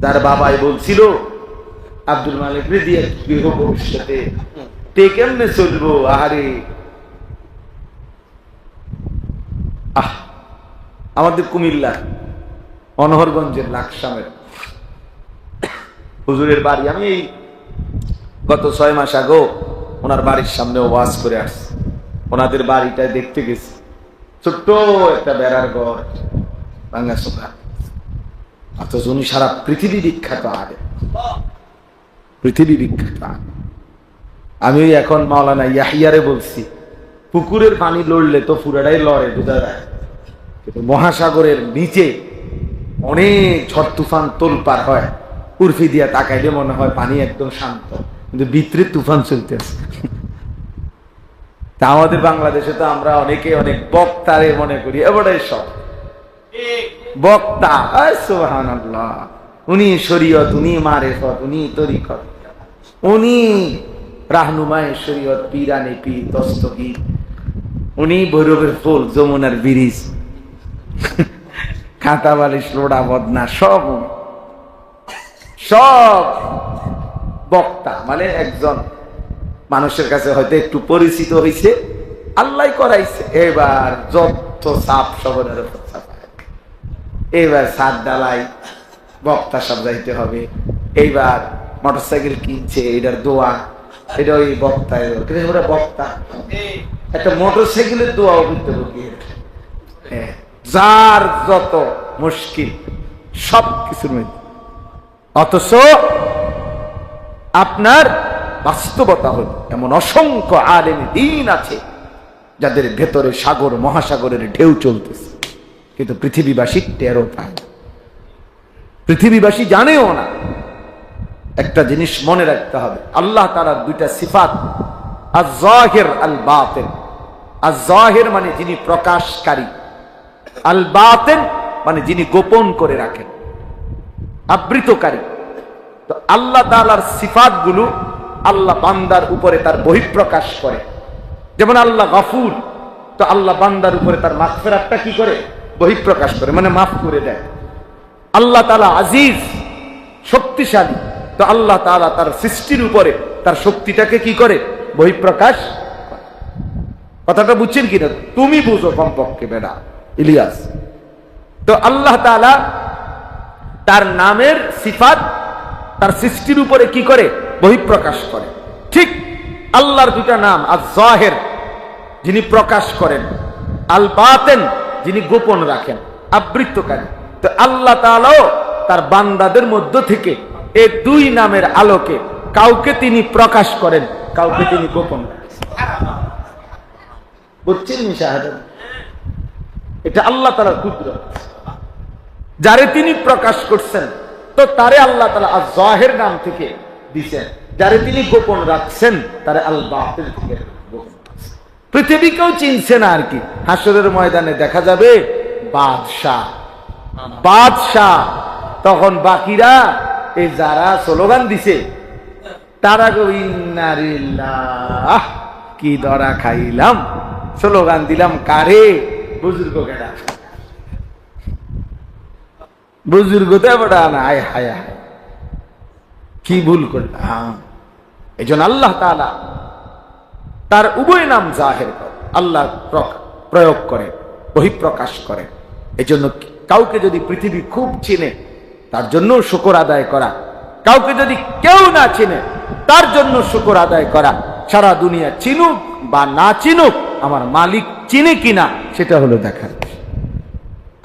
তার বাবাই বলছিল আব্দুল মালিক রে দিয়ে গৃহ ভবিষ্যতে তে কেমনে চলবো। আহারে, আমাদের কুমিল্লা অনহরগঞ্জের লাকসামের হুজুরের বাড়ি, আমি এই গত 6 মাস আগে ওনার বাড়ির সামনে ওয়াজ করে আসছি। ওনাদের বাড়িটা দেখতে গেছি, ছোট্ট একটা বেড়ার ঘর, ভাঙ্গা চোখা, অথচ উনি সারা পৃথিবী বিখ্যাত, আগে পৃথিবী বিখ্যাত। আমি এখন মাওলানা ইয়াহিয়ারে বলছি, পুকুরের পানি লড়লে তো পুরাটাই লড়ে, বোঝা যায়। কিন্তু মহাসাগরের নিচে অনেক ঝড় তুফান তোলপার হয়, উর্ফি দিয়া তাকাইলে মনে হয় পানি একদম শান্ত, কিন্তু ভিতরে তুফান চলতেছে। তা আমাদের বাংলাদেশে তো আমরা অনেকে অনেক বক্তারে মনে করি, এবারে সব বক্তা, সুবহানাল্লাহ, উনি শরীয়ত, উনি মারেফত, উনি তরিকত, উনি রাহনুমায়ে শরীয়ত, পীরানে পীর, দস্তগীর, উনি ভৈরবের ফুল, যমুনার ব্রিজ, খাতা বালিশ, লোড়া বদনা, সব সব বক্তা। মানে একজন মানুষের কাছে হয়তো একটু পরিচিত হয়েছে, আল্লাহ করাইছে, এবার যত চাপ সবরের উপর চাপায়, এবার ছাদ ডালাই বক্তা সব যাইতে হবে, এইবার মোটরসাইকেল কিনছে, এটার দোয়া, এটা ওই বক্তা, ওরা বক্তা, একটা মোটরসাইকেলের দোয়াও করতে হবে, যার যত মুশকিল সব কিছুর মধ্যে। অথচ আপনার বাস্তবতা হল এমন অসংখ্য আলেম দ্বীন আছে যাদের ভেতরে সাগর মহাসাগরের ঢেউ চলতেছে, কিন্তু পৃথিবীবাসী টেরও পায় না, পৃথিবীবাসী জানেও না। একটা জিনিস মনে রাখতে হবে, আল্লাহ তাআলার দুইটা সিফাত, আয-যাহির আল বাতিন। আয-যাহির মানে যিনি প্রকাশকারী, আল বাতিন মানে যিনি গোপন করে রাখেন, আবৃতকারী। তো আল্লাহ তাআলার সিফাত গুলো আল্লাহ বান্দার উপরে তার বহিঃপ্রকাশ করে। যেমন আল্লাহ গফুর, তো আল্লাহ বান্দার উপরে তার মাগফিরাতটা কি করে? বহিঃপ্রকাশ করে, মানে মাফ করে দেয়। আল্লাহ তাআলা আজিজ, শক্তিশালী, তো আল্লাহ তাআলা তার সৃষ্টির উপরে তার শক্তিটাকে কি করে? বহিঃপ্রকাশ। কথাটা বুঝছেন কিনা? তুমি বুঝো কমপক্ষে বেটা ইলিয়াস। তো আল্লাহ তাআলা তার নামের সিফাত তার সৃষ্টির উপরে কি করে? বহিঃপ্রকাশ করে। ঠিক আল্লাহর দুটা নাম, আয-যাহির যিনি প্রকাশ করেন, আল বাতিন যিনি গোপন রাখেন, আবৃতকারী। তো আল্লাহ তাআলাও তার বান্দাদের মধ্য থেকে এই দুই নামের আলোকে কাউকে তিনি প্রকাশ করেন, কাউকে তিনি গোপন রাখেন। বুঝছেন শাহাদাত? এটা আল্লাহ তাআলার কুদরত। যারে তিনি প্রকাশ করছেন তো তারে আল্লাহ তাআলা আয-যাহির নাম থেকে দিয়েছেন, যারে তিনি গোপন রাখছেন তারে আল বাতিন থেকে গোপন রাখছেন। পৃথিবীকেও চিনছে না আর কি। হাসরের ময়দানে দেখা যাবে বাদশাহ, বাদশাহ। তখন বাকিরা এই যারা স্লোগান দিছে তারা গো ইন্না লিল্লাহ, কি ধরা খাইলাম, স্লোগান দিলাম কারে? বুজুর্গ কেডা? বুজুর্গ তো বড়া না, আয় হায় হায় কি ভুল করলাম। এই জন্য আল্লাহ তাআলা তার উভয় নাম জাহের করে, আল্লাহ প্রয়োগ করে, বহিঃপ্রকাশ করে। এই জন্য কাউকে যদি পৃথিবী খুব চিনে তার জন্য শুকর আদায় করা, কাউকে যদি কেউ না চিনে তার জন্য শুকর আদায় করা। সারা দুনিয়া চিনুক বা না চিনুক, আমার মালিক চিনে কিনা সেটা হলো দেখার।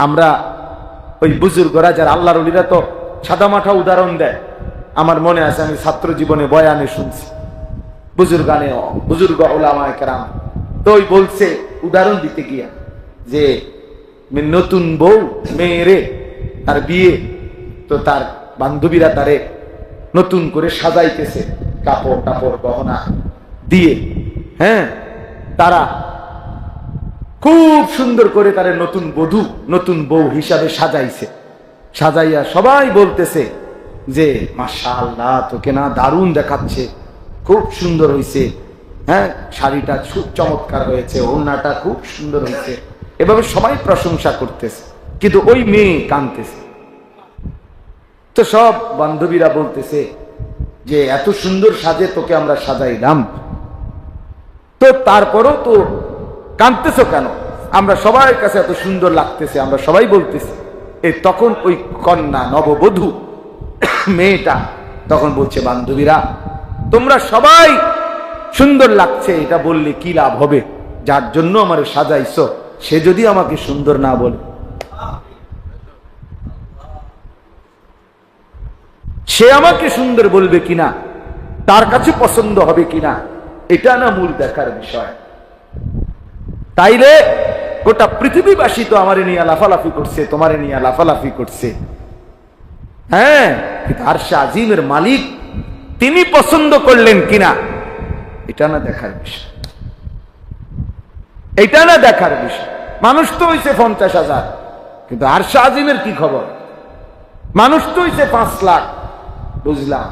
আমরা ওই বুজুর্গরা যারা আল্লাহর ওলিরা তো সাদামাঠা উদাহরণ দেয়। আমার মনে আছে আমি ছাত্র জীবনে বয়ানে শুনছি, বুজুর্গ উলামায়ে কেরাম তো ওই বলছে উদাহরণ দিতে গিয়া যে নতুন বউ মেয়েরে তার বিয়ে, তো তার বান্ধবীরা তারে নতুন করে সাজাইতেছে কাপড় টাপড় গহনা দিয়ে, হ্যাঁ, তারা খুব সুন্দর করে তারে নতুন বধূ নতুন বউ হিসাবে সাজাইছে। সাজাইয়া সবাই বলতেছে যে মাশাআল্লাহ, তোকে না দারুণ দেখাচ্ছে, খুব সুন্দর হয়েছে, হ্যাঁ, শাড়িটা খুব চমৎকার হয়েছে, ওড়নাটা খুব সুন্দর হয়েছে, এভাবে সবাই প্রশংসা করতেছে। কিন্তু ওই মেয়ে কাঁদতেছে। তো সব বান্ধবীরা বলতেছে যে এত সুন্দর সাজে তোকে আমরা সাজাইলাম, তো তারপরও তো কাঁদতেছো কেন? আমরা সবার কাছে এত সুন্দর লাগতেছে, আমরা সবাই বলতেছি। তখন ওই কন্যা নববধূ মেয়েটা তখন বলছে, বান্ধবীরা তোমরা সবাই সুন্দর লাগছে এটা বললে কি লাভ হবে? যার জন্য আমার সাজাইছো সে যদি আমাকে সুন্দর না বলে, সে আমাকে সুন্দর বলবে কিনা, তার কাছে পছন্দ হবে কিনা, এটা না মূল দেখার বিষয়। তাইলে গোটা পৃথিবীবাসী তো আমারে নিয়ে লাফালাফি করছে, তোমারে নিয়ে লাফালাফি করছে। হ্যাঁ, আরশে আজিমের মালিক তিনি পছন্দ করলেন কিনা এটা না দেখার বিষয়, এটা না দেখার বিষয়। মানুষ তো হইছে 50,000, কিন্তু আরশে আজিমের কি খবর? মানুষ তো হইছে 5 লাখ, বুঝলাম,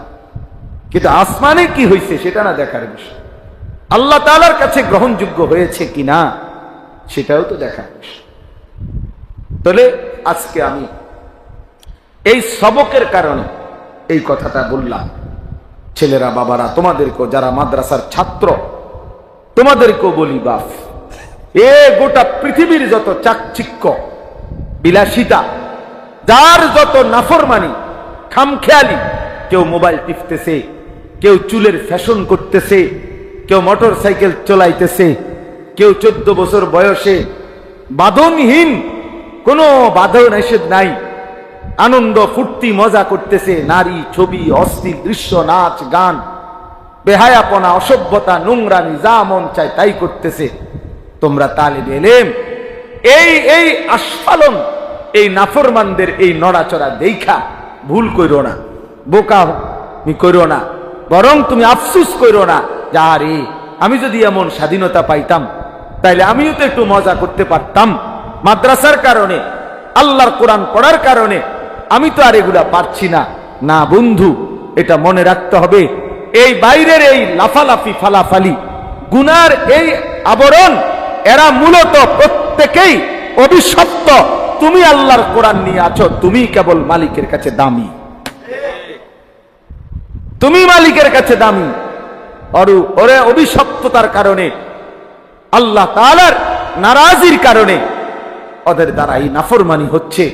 কিন্তু আসমানে কি হইছে সেটা না দেখার বিষয়। আল্লাহ তাআলার কাছে গ্রহণযোগ্য হয়েছে কিনা সেটাও তো দেখার বিষয়। তাহলে আজকে আমি এই সবকের কারণে এই কথাটা বললাম। ছেলেরা, বাবারা, তোমাদেরকেও, যারা মাদ্রাসার ছাত্র, তোমাদেরকেও বলি, বাপ, এ গোটা পৃথিবীর যত চাকচিক্য, বিলাসিতা, যার যত নাফরমানি, খামখেয়ালি, কেউ মোবাইল টিপতেছে, কেউ চুলের ফ্যাশন করতেছে, কেউ মোটর সাইকেল চলাইতেছে, কেউ 14 বছর বয়সে বাঁধনহীন, কোনো বাঁধন নিষেধ নাই, আনন্দ ফুর্তি মজা করতেছে, নারী, ছবি, অশ্লীল দৃশ্য, নাচ গান, বেহায়াপনা, অসভ্যতা, নোংরামি, যা মন চায় তাই করতেছে। তোমরা তালিবে ইলম এই আস্ফালন, এই নাফরমানদের এই নড়াচড়া দেখা ভুল কইরো না, বোকা কইরো না, বরং তুমি আফসুস কইরো না যে আরে আমি যদি এমন স্বাধীনতা পাইতাম তাইলে আমিও তো একটু মজা করতে পারতাম। মাদ্রাসার কারণে, আল্লাহর কোরআন পড়ার কারণে আমি তো আর এগুলা পারছি না। না বন্ধু, এটা মনে রাখতে হবে, এই বাইরের এই লাফালাফি, ফালাফালি, গুনার এই আবরণ, এরা মূলত প্রত্যেকেই অভিশপ্ত। তুমি আল্লাহর কোরআন নিয়ে আছো, তুমি কেবল মালিকের কাছে দামি, তুমি মালিকের কাছে দামি। ওরে অভিশপ্ততার কারণে, আল্লাহ তাআলার নারাজির কারণে ওদের দ্বারা এই নাফরমানি হচ্ছে।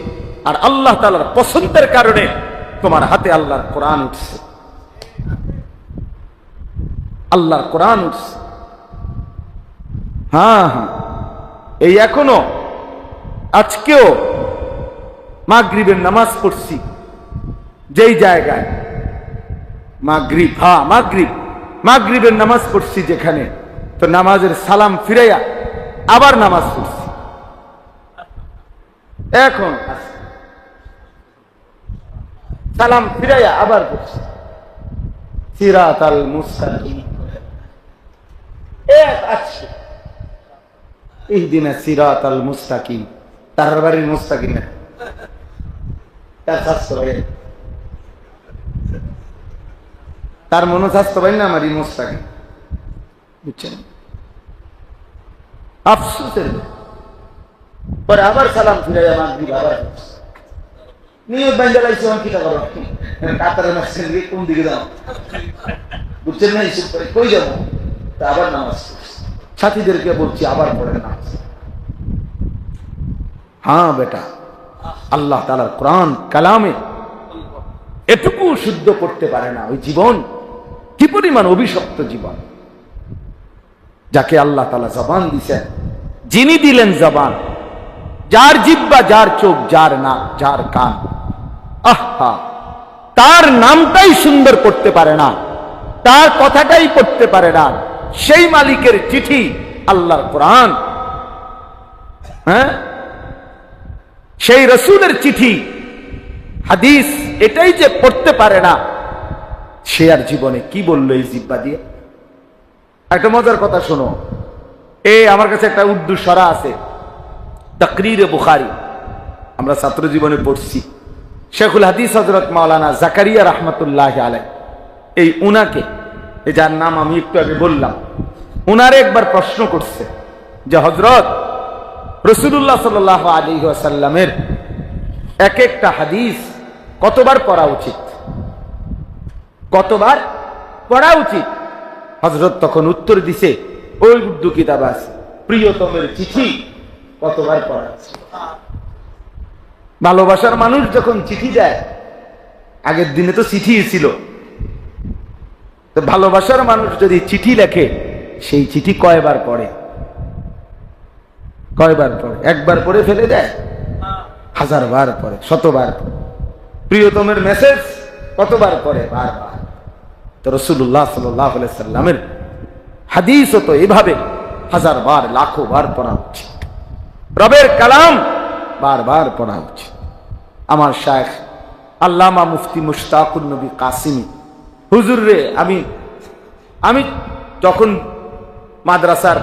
আর আল্লাহ তাআলার পছন্দের কারণে তোমার হাতে আল্লাহর কোরআন উঠছে, আল্লাহর কোরআন উঠছে। হ্যাঁ হ্যাঁ, এই এখনো আজকেও মাগরিবের নামাজ পড়ছি যেই জায়গায়, মাগরিব, হ্যাঁ মাগরিবের নামাজ পড়ছি যেখানে, তো নামাজের সালাম ফিরাইয়া আবার নামাজ পড়ছি। এখন সালাম ফিরাইয়া আবার পড়ছি সিরাতাল মুস্তাকিম, আছে ইহদিনা সিরাতাল মুস্তাকিম। তার বাড়ির মুস্তাকিম না, তার স্বাস্থ্য ভাই, তার মনোস্বাস্থ্য ভাই না, আমারই মুস্তাকিম, বুঝছেন? আফসোসের পরে আবার সালাম ফিরাইয়া মাগরিব আবার নিয়ত বাইন্দা লাইছে, আমি কিটা করব, কাতারে মাসেন দিয়ে কোন দিকে যাও, বুঝছেন না? হিসেব করে কই যাবো, তা আবার নামাজ সাথীদেরকে বলছি আবার পড়ে নামাজ। হ্যাঁ বেটা, আল্লাহ তাআলার কোরআন কালামে এটুকু শুদ্ধ করতে পারে না ওই জীবন, কি পরিমাণ অভিশপ্ত জীবন। যাকে আল্লাহ তাআলা জবান দিয়েছেন, যিনি দিলেন জবান, যার জিহ্বা, যার চোখ, যার নাক, যার কান, আহা, তার নামটাই সুন্দর করতে পারে না, তার কথাটাই পড়তে পারে না, সেই মালিকের চিঠি আল্লাহর কোরআন, হ্যাঁ, সেই রাসূলের চিঠি হাদিস, এটাই যে পড়তে পারে না, সে আর জীবনে কি বললো এই জিহ্বা দিয়ে? একটা মজার কথা শোনো, আমার কাছে একটা উর্দু সরা আছে, তাকরীরে বুখারী, আমরা ছাত্র জীবনে পড়ছি। শেখুল হাদিস হযরত মাওলানা জাকারিয়া রাহমাতুল্লাহি আলাইহি, এই উনাকে, এই যার নাম আমি একটু আগে বললাম, উনারে একবার প্রশ্ন করছে যে হযরত রাসূলুল্লাহ সাল্লাল্লাহু আলাইহি ওয়াসাল্লামের এক একটা হাদিস কতবার পড়া উচিত, কতবার পড়া উচিত? হযরত তখন উত্তর দিছে, ওই উর্দু কিতাব আছে, প্রিয়তমের চিঠি কতবার পড়া উচিত। ভালোবাসার মানুষ যখন চিঠি দেয়, আগের দিনে তো চিঠি ছিল, তো ভালোবাসার মানুষ যদি চিঠি লেখে, সেই চিঠি কয়বার পড়ে? কয়বার পড়ে? একবার পড়ে ফেলে দেয়? 1000 বার পড়ে, 100 বার পড়ে। প্রিয়তমের মেসেজ কতবার পড়ে? বারবার। তো রাসূলুল্লাহ সাল্লাল্লাহু আলাইহি সাল্লামের হাদিসও তো এভাবে হাজার বার লাখো বার পড়া উচিত, রবের কালাম বারবার পড়া উচিত। আমার শায়েখ আল্লামা মুফতি মুশতাকুন নবী কাসিমি হুজুর রে, আমি যখন মাদ্রাসার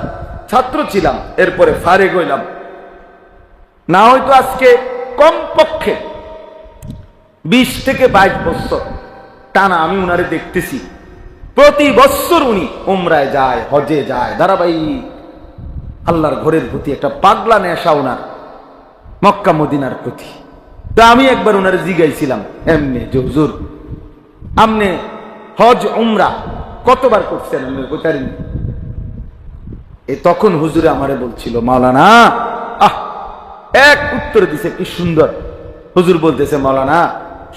ছাত্র ছিলাম, এরপরে ফারেগ হইলাম, না হয়তো আজকে কমপক্ষে 20 থেকে 22 বছর টানা আমি উনারে দেখতেছি। প্রতি বছর উনি উমরায় যায়, হজে যায়, ধারাবাহিক আল্লাহর ঘরের প্রতি একটা পাগলা নেশা উনার, মক্কা মদিনার প্রতি। তো আমি একবার উনারে জিগাইছিলাম এমনি যে হুজুর আপনি হজ উমরা কতবার করছেন? তখন হুজুরে আমারে বলছিল, মাওলানা এক উত্তর দিছে কি সুন্দর। হুজুর বলতেছে, মাওলানা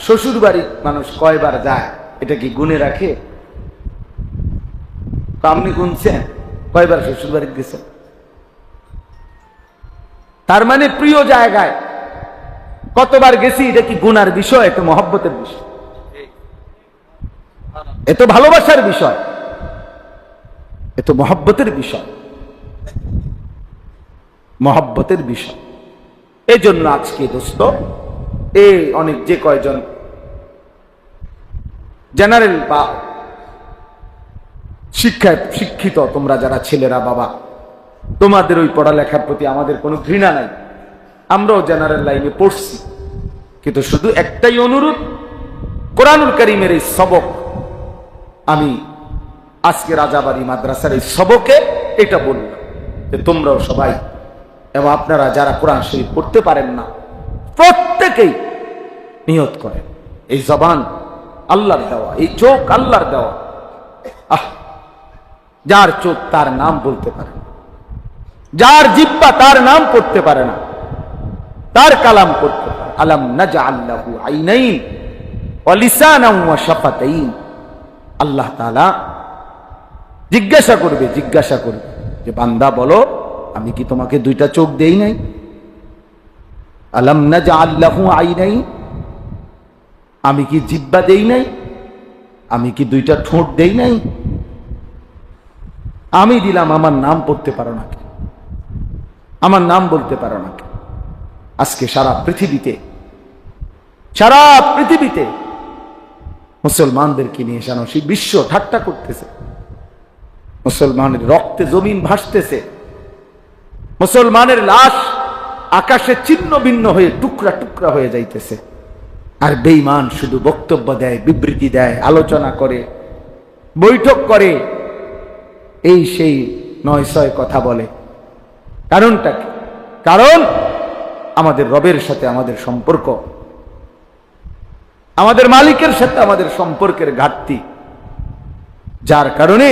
শ্বশুর বাড়ি মানুষ কয়বার যায় এটা কি গুনে রাখে? আপনি গুনছেন কয়বার শ্বশুর বাড়ি গেছেন? তার মানে প্রিয় জায়গায় কতবার গেছি এটা কি গুনার বিষয়? এত মহব্বতের বিষয়, এত ভালোবাসার বিষয়, এত মহব্বতের বিষয়, মহব্বতের বিষয়। এই জন্য আজকে দোস্ত এই অনেক যে কয়জন জেনারেল বা শিক্ষিত তোমরা যারা ছেলেরা বাবা, তোমাদের ওই পড়ালেখার প্রতি আমাদের কোনো ঘৃণা নাই, আমরাও জেনারেল লাইনে পড়ছি, কিন্তু শুধু একটাই অনুরোধ, কোরআনুল কারীমের এই সবক, আমি আজকে রাজাবাড়ি মাদ্রাসার এই সবকে এটা বললাম যে তোমরাও সবাই এবং আপনারা যারা কোরআন শরীফ পড়তে পারেন না প্রত্যেকেই নিয়ত করেন, এই জবান আল্লাহর দেওয়া, এই চোখ আল্লাহর দেওয়া। যার চোখ তার নাম বলতে পারে না, যার জিহ্বা তার নাম পড়তে পারে না, তার কালাম করতে পারে। আলাম নাজআল লাহু আইনাইন ওয়া লিসানান ওয়া শাফাতাইন। আল্লাহ তাআলা জিজ্ঞাসা করবে যে বান্দা বলো আমি কি তোমাকে দুইটা চোখ দেই নাই? আলাম নাজআল লাহু আইনাইন, আমি কি জিহ্বা দেই নাই? আমি কি দুইটা ঠোঁট দেই নাই? আমি দিলাম, আমার নাম পড়তে পারো না, আমার নাম বলতে পারো না। আজকে সারা পৃথিবীতে মুসলমানদেরকে নিয়ে সারা বিশ্ব ঠাট্টা করতেছে, মুসলমানের রক্তে জমিন ভাসতেছে, মুসলমানের লাশ আকাশে ছিন্ন ভিন্ন হয়ে টুকরা টুকরা হয়ে যাইতেছে। আর বেঈমান শুধু বক্তব্য দেয়, বিবৃতি দেয়, আলোচনা করে, বৈঠক করে, এই সেই 9-6 কথা বলে। কারণটা কি? কারণ আমাদের রবের সাথে আমাদের সম্পর্ক, আমাদের মালিকের সাথে আমাদের সম্পর্কের ঘাটতি, যার কারণে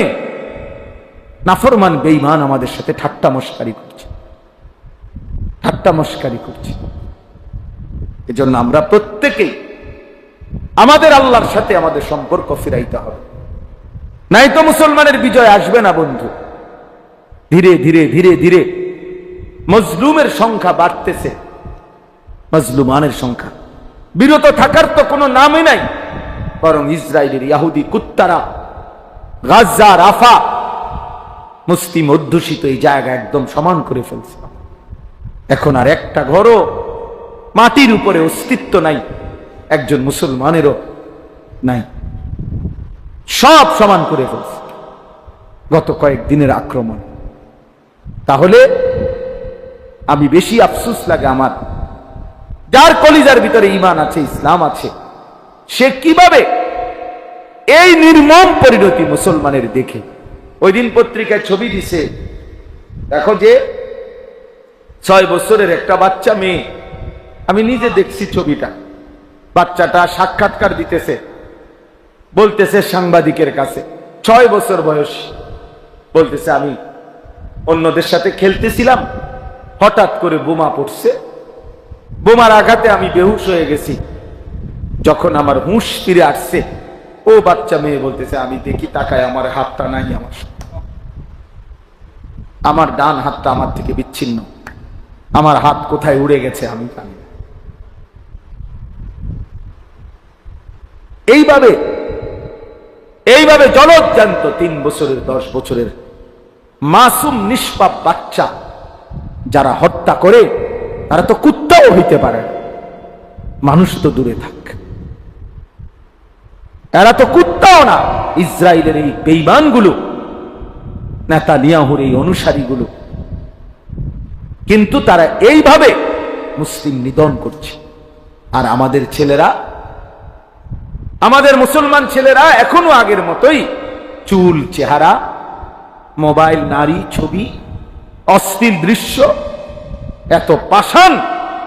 নাফরমান বেঈমান আমাদের সাথে ঠাট্টা মশকারি করছে। এজন্য আমরা প্রত্যেকেই আমাদের আল্লাহর সাথে আমাদের সম্পর্ক ফিরাইতে হবে, নাই তো মুসলমানের বিজয় আসবে না বন্ধু। ধীরে ধীরে ধীরে ধীরে মজলুমের সংখ্যা বাড়তেছে, মজলুমানের সংখ্যা। বিরত থাকার তো কোনো নামই নাই, বরং ইসরায়েলের ইহুদি কুত্তারা গাজা, রাফা, মুসলিম অধ্যুষিত এই জায়গা একদম সমান করে ফেলছে। এখন আর একটা ঘরও মাটির উপরে অস্তিত্ব নাই, একজন মুসলমানেরও নাই, সব সমান করে ফেলছে গত কয়েকদিনের আক্রমণ। তাহলে আমি বেশি আফসোস লাগে আমার, যার কলিজার ভিতরে ঈমান আছে, ইসলাম আছে, সে কিভাবে এই নির্মম পরিণতি মুসলমানের দেখে। ওই দিন পত্রিকায় ছবি দিছে, দেখো যে 6 বছরের একটা বাচ্চা মেয়ে, আমি নিজে দেখছি ছবিটা, বাচ্চাটা সাক্ষাৎকার দিতেছে, বলতেছে সাংবাদিকের কাছে, 6 বছর বয়স, বলতেছে আমি অন্যদের সাথে খেলতেছিলাম, হঠাৎ করে বোমা পড়ছে, বোমার আঘাতে আমি বেহুশ হয়ে গেছি, যখন আমার হুঁশ ফিরে আসছে, ও বাচ্চা মেয়ে বলতেছে আমি দেখি তাকায় আমার হাতটা নাই, আমার ডান হাতটা আমার থেকে বিচ্ছিন্ন, আমার হাত কোথায় উড়ে গেছে আমি জানি না। এইভাবে জলজ্জান্ত 3 বছরের 10 বছরের মাসুম নিষ্পাপ বাচ্চা যারা হত্যা করে তারা তো কুত্তাও হইতে পারে না, মানুষ তো দূরে থাক, এরা তো কুত্তাও না। ইসরায়েলের এই বেঈমানগুলো, নেতানিয়াহুর এই অনুসারীগুলো, কিন্তু তারা এইভাবে মুসলিম নিধন করছে। আর আমাদের ছেলেরা, আমাদের মুসলমান ছেলেরা এখনো আগের মতোই চুল, চেহারা, মোবাইল, নারী, ছবি, অশ্লীল দৃশ্য, এত পাষাণ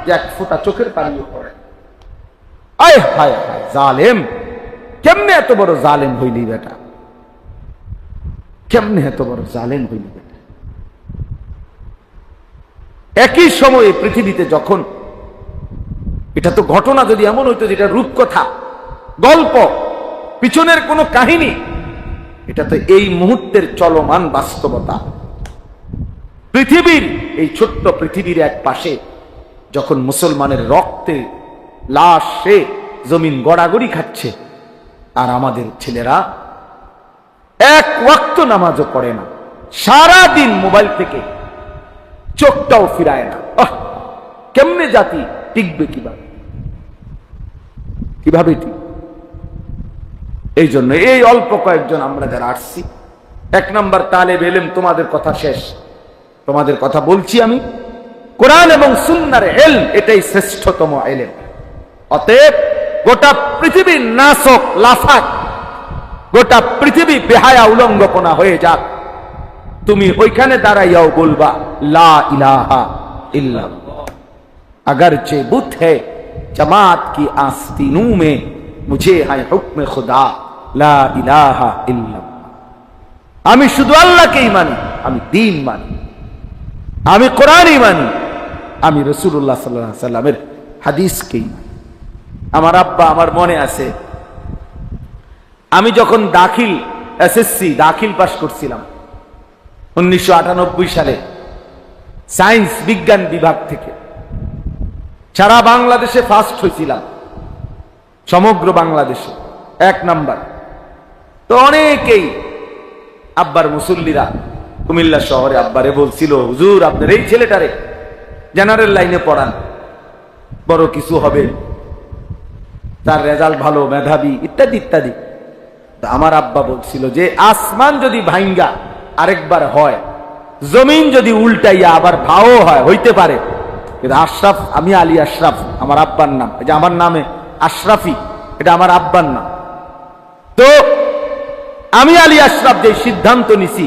যে এক ফোঁটা চোখের পানিও পড়ে। আয় হায় হায়, জালেম! কেমনে এত বড় জালেম হইলি বেটা, কেমনে এত বড় জালেম হইলি বেটা। একই সময়ে পৃথিবীতে যখন, এটা তো ঘটনা যদি এমন হইতো যেটা রূপকথা, গল্প, পিছনের কোনো কাহিনী, এটা তো এই মুহূর্তের চলমান বাস্তবতা। পৃথিবীর এই ছোট্ট পৃথিবীর এক পাশে যখন মুসলমানের রক্তে লাশে জমিন গড়াগড়ি খাচ্ছে, আর আমাদের ছেলেরা এক ওয়াক্ত নামাজও পড়ে না, সারা দিন মোবাইল থেকে চোখটাও ফিরায় না। কেমনে জাতি টিকবে? কিভাবে কিভাবে ঠিক? এই জন্য এই অল্প কয়েকজন আমরা যারা আসছি, এক নাম্বার তালেব ইলম, তোমাদের কথা শেষ, তোমাদের কথা বলছি আমি। কোরআন এবং সুন্নাহর ইলম এটাই শ্রেষ্ঠতম ইলম। অতএব গোটা পৃথিবীর নাসক লাফাক, গোটা পৃথিবী বেহায়া উলঙ্গপনা হয়ে যাক, তুমি ওইখানে দাঁড়াইয়াও বলবা লা ইলাহা ইল্লাল্লাহ। अगरचे बुत है जमात की आस्तीनों में, मुझे है हुक्म खुदा ला इलाहा इल्लल्लाह। আমি শুধু আল্লাহকেই মানি, আমি দ্বীন মানি, আমি কোরআনই মানি, আমি রাসূলুল্লাহ সাল্লাল্লাহু আলাইহি ওয়াসাল্লামের হাদিসকেই মানি। আমার আব্বা, আমার মনে আছে, আমি যখন দাখিল এসএসসি দাখিল পাশ করছিলাম 1998 সালে, সায়েন্স বিজ্ঞান বিভাগ থেকে সারা বাংলাদেশে ফার্স্ট হয়েছিলাম, সমগ্র বাংলাদেশে 1 নাম্বার। তো অনেকেই আব্বার মুসল্লিরা কুমিল্লা শহরে আব্বারে বলছিল, হুজুর আপনার এই ছেলেটারে জেনারেল লাইনে পড়ান, বড় কিছু হবে, তার রেজাল্ট ভালো, মেধাবী, ইত্যাদি ইত্যাদি। আমার আব্বা বলছিল যে আসমান যদি ভাঙ্গা আরেকবার হয়, জমিন যদি উল্টাইয়া আবার ভাও হয়, হইতে পারে, কিন্তু আশরাফ, আমি আলী আশরাফ আমার আব্বার নাম, এটা আমার নামে আশরাফি, এটা আমার আব্বার নাম। তো আমি আলী আশরাফ যে সিদ্ধান্ত নিছি,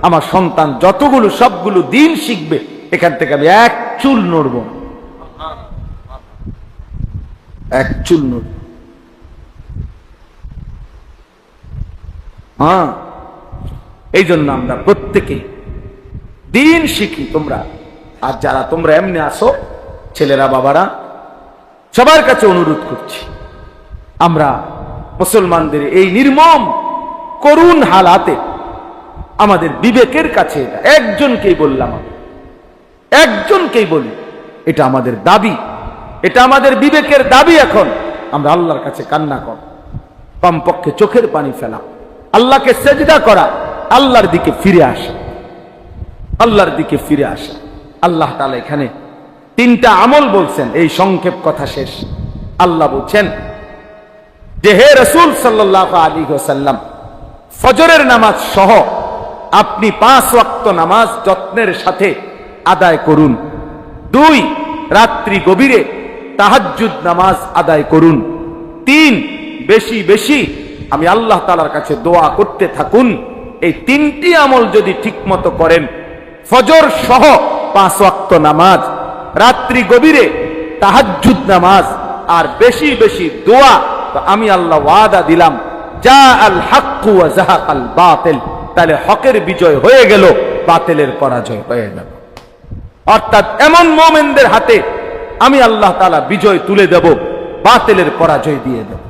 আমার সন্তান যতগুলো সবগুলো দিন শিখবে, এখান থেকে আমি এক চুল নড়ব না, এক চুল নড়ব। হ্যাঁ, এই জন্য আমরা প্রত্যেকে দিন শিখি। তোমরা আর যারা তোমরা এমনি আসো, ছেলেরা, বাবারা, সবার কাছে অনুরোধ করছি, আমরা মুসলমানদের এই নির্মম করুণ হালাতে আমাদের বিবেকের কাছে, এটা একজনকেই বললাম, একজনকেই বলি, এটা আমাদের দাবি, এটা আমাদের বিবেকের দাবি। এখন আমরা আল্লাহর কাছে কান্না কর, কমপক্ষে চোখের পানি ফেলা, আল্লাহকে সেজদা করা, আল্লাহর দিকে ফিরে আসা, আল্লাহর দিকে ফিরে আসা। আল্লাহ তাআলা এখানে 3টা আমল বলছেন, এই সংক্ষেপ কথা শেষ। আল্লাহ বলছেন যে হে রাসূল সাল্লাল্লাহু আলাইহি ওয়াসাল্লাম, ফজরের নামাজ সহ আপনি 5 ওয়াক্ত নামাজ যত্নের সাথে আদায় করুন। 2, রাত্রি গভীরে তাহাজ্জুদ নামাজ আদায় করুন। 3, বেশি বেশি আমি আল্লাহ তাআলার কাছে দোয়া করতে থাকুন। এই 3টি আমল যদি ঠিকমতো করেন, ফজর সহ 5 ওয়াক্ত নামাজ, রাত্রি গভীরে তাহাজ্জুদ নামাজ, আর বেশি বেশি দোয়া, তো আমি আল্লাহ ওয়াদা দিলাম, জা আল হক ওয়া যাহাকাল বাতিল, তাহলে হকের বিজয় হয়ে গেল, বাতিলের পরাজয় হয়ে গেল। অর্থাৎ এমন মুমিনদের হাতে আমি আল্লাহ তাআলা বিজয় তুলে দেব, বাতিলের পরাজয় দিয়ে দেব।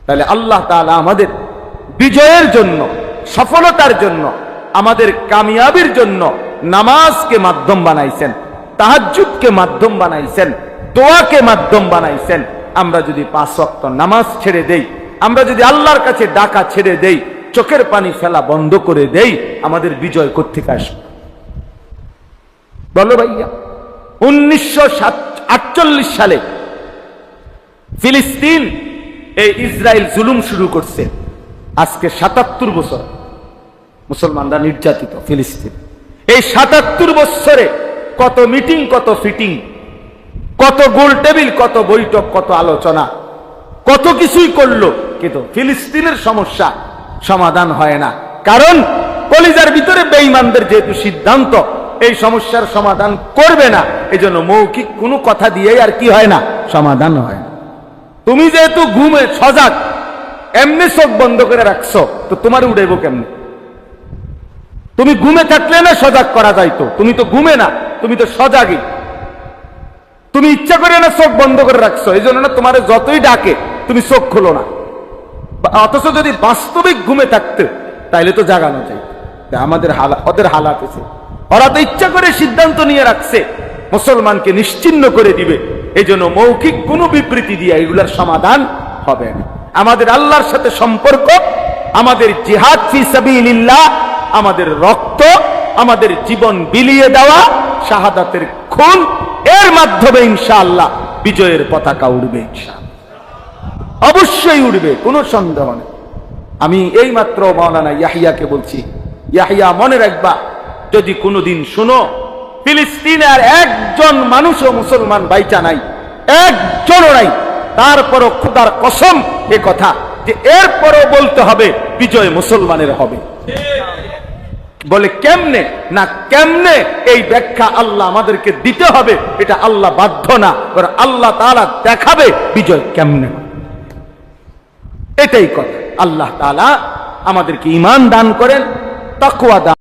তাহলে আল্লাহ তাআলা আমাদের বিজয়ের জন্য, সফলতার জন্য, আমাদের কামিয়াবির জন্য নামাজকে মাধ্যম বানাইছেন, তাহাজ্জুদকে মাধ্যম বানাইছেন, দোয়াকে মাধ্যম বানাইছেন। আমরা যদি 5 ওয়াক্ত নামাজ ছেড়ে দেই, আমরা যদি আল্লাহর কাছে ডাকা ছেড়ে দেই, চোখের পানি ফেলা বন্ধ করে দেই, আমাদের বিজয় কোত্থেকে আসবে? বলো ভাইয়া। 1948 সালে ফিলিস্তিন এই ইসরায়েল জুলুম শুরু করছে। আজকে 77 বছর মুসলমানরা নির্যাতিত ফিলিস্তিন। এই 77 বছরে কত মিটিং, কত ফিটিং, কত গোল টেবিল, কত বৈঠক, কত আলোচনা, কত কিছুই করলো, কিন্তু ফিলিস্তিনের সমস্যা সমাধান হয় না। কারণ কলিজার ভিতরে বেঈমানদের যেহেতু সিদ্ধান্ত এই সমস্যার সমাধান করবে না, এজন্য মৌখিক কোনো কথা দিয়েই আর কি হয় না, সমাধান হয় না। তুমি যেহেতু ঘুমে সজাগ, এমনি চোখ বন্ধ করে রাখছো, তো তোমার উড়াইব কেমনে? তুমি ঘুমে থাকলে না সজাগ করা যাইতো, তুমি তো ঘুমে না, তুমি তো সজাগই। তুমি ইচ্ছা করে না চোখ বন্ধ করে রাখছো, এই জন্য না তোমার যতই ডাকে তুমি চোখ খোলো না। অথচ যদি বাস্তবিক ঘুমে থাকতে তাইলে তো জাগানো যায়। আমাদের ওদের হালাত আছে, ওরা তো ইচ্ছা করে সিদ্ধান্ত নিয়ে রাখছে মুসলমানকে নিশ্চিহ্ন করে দিবে। এই জন্য মৌখিক কোনো বিবৃতি দিয়ে এগুলার সমাধান হবে না। আমাদের আল্লাহর সাথে সম্পর্ক, আমাদের জিহাদ ফি সাবিলিল্লাহ, আমাদের রক্ত, আমাদের জীবন বিলিয়ে দেওয়া, শাহাদাতের খুন, এর মাধ্যমে ইনশাআল্লাহ বিজয়ের পতাকা উড়বে, ইনশাআল্লাহ অবশ্যই উড়বে, কোনো সন্দেহ নেই। আমি এই মাত্র মাওলানা ইয়াহিয়াকে বলছি, ইয়াহিয়া মনে রাখবা, যদি কোনোদিন শুনো ফিলিস্তিনের একজন মানুষও মুসলমান বাইচা নাই, একজনও নাই, তারপরও খোদার কসম এ কথা যে এরপরও বলতে হবে বিজয় মুসলমানের হবে। বলে কেমনে? না কেমনে এই ব্যাখ্যা আল্লাহ আমাদেরকে দিতে হবে, এটা আল্লাহ বাধ্য না, আল্লাহ তাআলা দেখাবে বিজয় কেমনে। এটাই কথা। আল্লাহ তাআলা আমাদেরকে ঈমান দান করেন, তাকওয়া দান